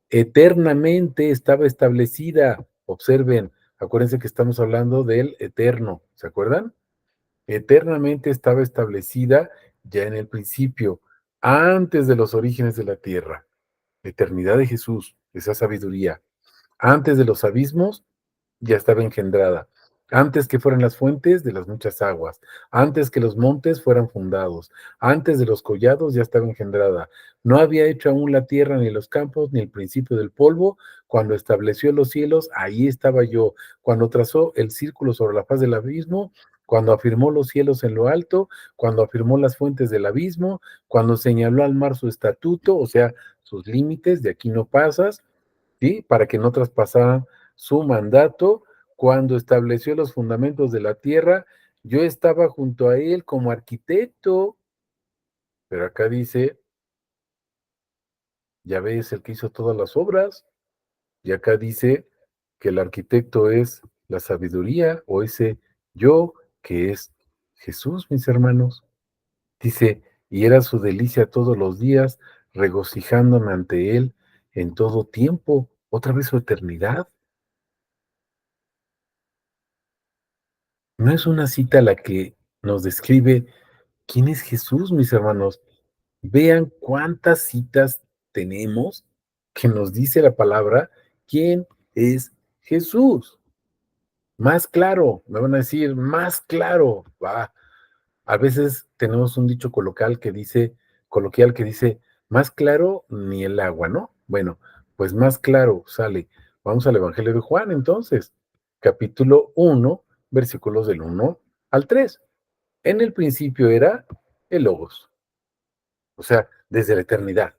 Eternamente estaba establecida. Observen, acuérdense que estamos hablando del eterno, ¿se acuerdan? Eternamente estaba establecida ya en el principio, antes de los orígenes de la tierra. Eternidad de Jesús, esa sabiduría. Antes de los abismos, ya estaba engendrada, antes que fueran las fuentes de las muchas aguas, antes que los montes fueran fundados, antes de los collados ya estaba engendrada. No había hecho aún la tierra, ni los campos, ni el principio del polvo. Cuando estableció los cielos, ahí estaba yo. Cuando trazó el círculo sobre la faz del abismo, cuando afirmó los cielos en lo alto, cuando afirmó las fuentes del abismo, cuando señaló al mar su estatuto, o sea, sus límites, de aquí no pasas, ¿sí? Para que no traspasaran su mandato. Cuando estableció los fundamentos de la tierra, yo estaba junto a él como arquitecto, pero acá dice, ya ves, el que hizo todas las obras, y acá dice que el arquitecto es la sabiduría, o ese yo que es Jesús, mis hermanos. Dice, y era su delicia todos los días, regocijándome ante él en todo tiempo, otra vez su eternidad. No es una cita la que nos describe quién es Jesús, mis hermanos. Vean cuántas citas tenemos que nos dice la palabra quién es Jesús. Más claro, me van a decir, más claro. Va. A veces tenemos un dicho coloquial que dice, más claro ni el agua, ¿no? Bueno, pues más claro sale. Vamos al Evangelio de Juan, entonces, capítulo 1, versículos del 1 al 3. En el principio era el Logos, o sea, desde la eternidad.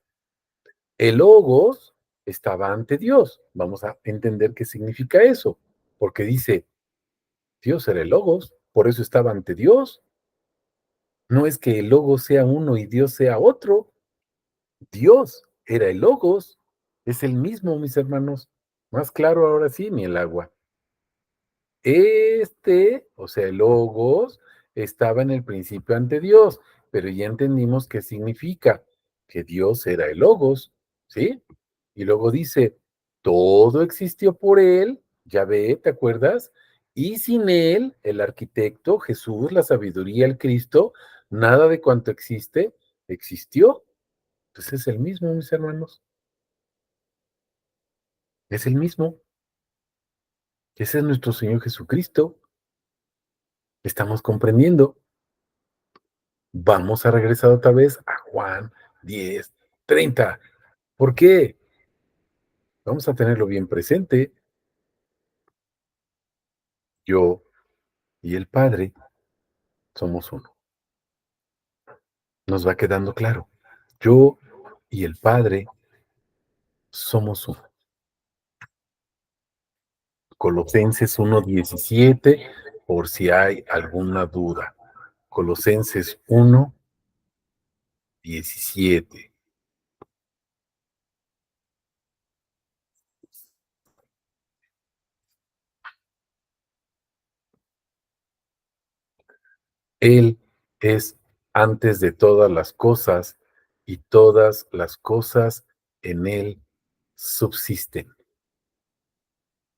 El Logos estaba ante Dios. Vamos a entender qué significa eso, porque dice, Dios era el Logos, por eso estaba ante Dios. No es que el Logos sea uno y Dios sea otro. Dios era el Logos, es el mismo, mis hermanos. Más claro ahora sí, ni el agua. O sea, el Logos, estaba en el principio ante Dios, pero ya entendimos qué significa, que Dios era el Logos, ¿sí? Y luego dice, todo existió por él, ya ve, ¿te acuerdas? Y sin él, el arquitecto, Jesús, la sabiduría, el Cristo, nada de cuanto existe, existió. Entonces es el mismo, mis hermanos, es el mismo. Ese es nuestro Señor Jesucristo. Estamos comprendiendo. Vamos a regresar otra vez a Juan 10:30. ¿Por qué? Vamos a tenerlo bien presente. Yo y el Padre somos uno. Nos va quedando claro. Yo y el Padre somos uno. Colosenses 1:17, por si hay alguna duda. Colosenses 1:17. Él es antes de todas las cosas y todas las cosas en Él subsisten.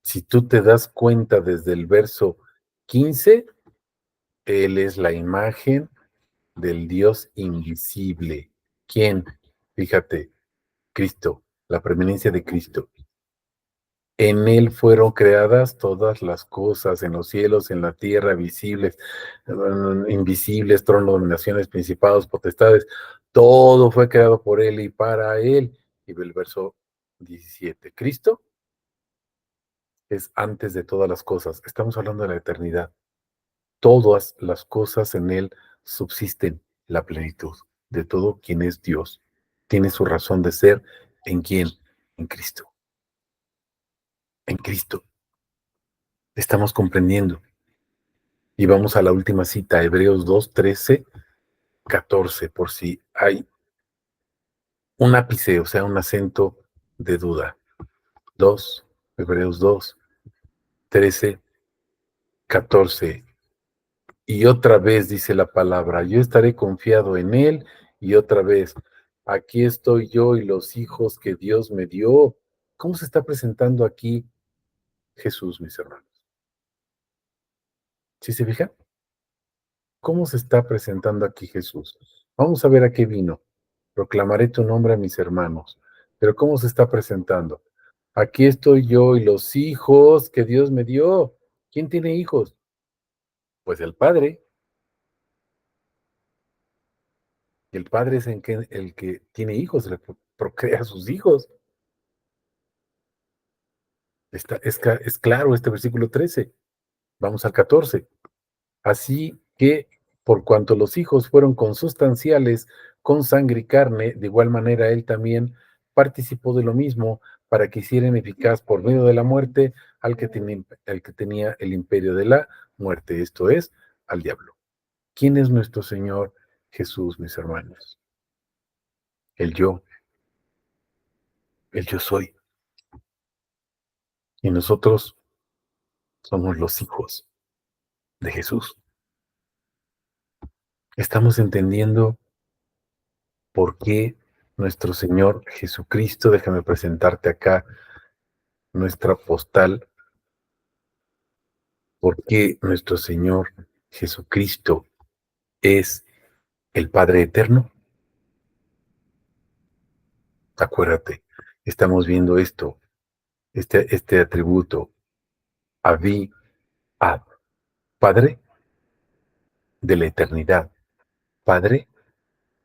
Si tú te das cuenta desde el verso 15, Él es la imagen del Dios invisible. ¿Quién? Fíjate, Cristo, la preeminencia de Cristo. En Él fueron creadas todas las cosas, en los cielos, en la tierra, visibles, invisibles, tronos, dominaciones, principados, potestades. Todo fue creado por Él y para Él. Y el verso 17. Cristo es antes de todas las cosas. Estamos hablando de la eternidad. Todas las cosas en Él subsisten, la plenitud de todo quien es Dios. Tiene su razón de ser. ¿En quién? En Cristo. En Cristo. Estamos comprendiendo. Y vamos a la última cita, Hebreos 2, 13, 14, por si hay un ápice, o sea, un acento de duda. Hebreos 2, 13, 14. Y otra vez dice la palabra, yo estaré confiado en Él, y otra vez, aquí estoy yo y los hijos que Dios me dio. ¿Cómo se está presentando aquí Jesús, mis hermanos? ¿Sí se fija? ¿Cómo se está presentando aquí Jesús? Vamos a ver a qué vino. Proclamaré tu nombre a mis hermanos. Pero ¿cómo se está presentando? Aquí estoy yo y los hijos que Dios me dio. ¿Quién tiene hijos? Pues el Padre. Y el Padre es el que tiene hijos, le procrea a sus hijos. Es claro este versículo 13. Vamos al 14. Así que, por cuanto los hijos fueron consustanciales con sangre y carne, de igual manera él también participó de lo mismo para que hicieran eficaz por medio de la muerte al que tenía el imperio de la muerte, esto es, al diablo. ¿Quién es nuestro Señor Jesús, mis hermanos? El yo soy. Y nosotros somos los hijos de Jesús. Estamos entendiendo por qué nuestro Señor Jesucristo, déjame presentarte acá nuestra postal, por qué nuestro Señor Jesucristo es el Padre Eterno. Acuérdate, estamos viendo esto, este atributo, Avi, Ad, Padre de la eternidad, Padre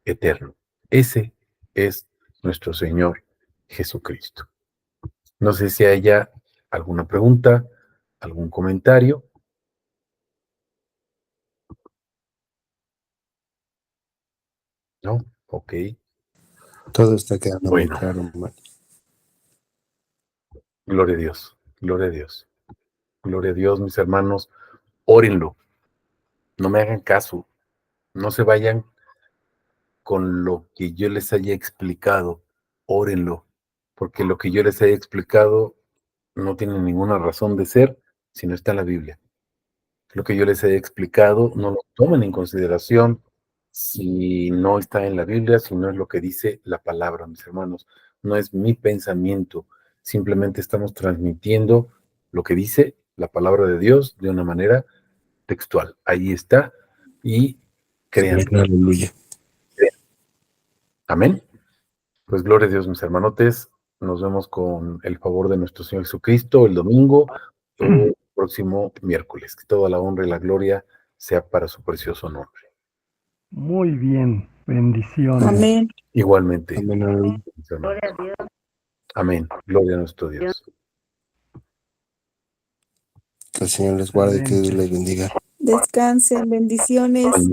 eterno. Ese es nuestro Señor Jesucristo. No sé si haya alguna pregunta, algún comentario. ¿No? Ok.
Todo está quedando muy
Bueno,
claro, Mario.
gloria a Dios, gloria a Dios. Gloria a Dios, mis hermanos. Órenlo. No me hagan caso. No se vayan con lo que yo les haya explicado. Órenlo. Porque lo que yo les haya explicado no tiene ninguna razón de ser si no está en la Biblia. Lo que yo les he explicado, no lo tomen en consideración si no está en la Biblia, si no es lo que dice la palabra, mis hermanos. No es mi pensamiento, simplemente estamos transmitiendo lo que dice la palabra de Dios de una manera textual. Ahí está y crean.
Aleluya.
Amén. Pues gloria a Dios, mis hermanotes. Nos vemos con el favor de nuestro Señor Jesucristo el domingo o el próximo miércoles. Que toda la honra y la gloria sea para su precioso nombre.
Muy bien, bendiciones.
Amén.
Igualmente.
Amén, aleluya.
Mis hermanos. Amén. Gloria a nuestro Dios.
Que el Señor les guarde y que Dios les bendiga.
Descansen, bendiciones.
Amén.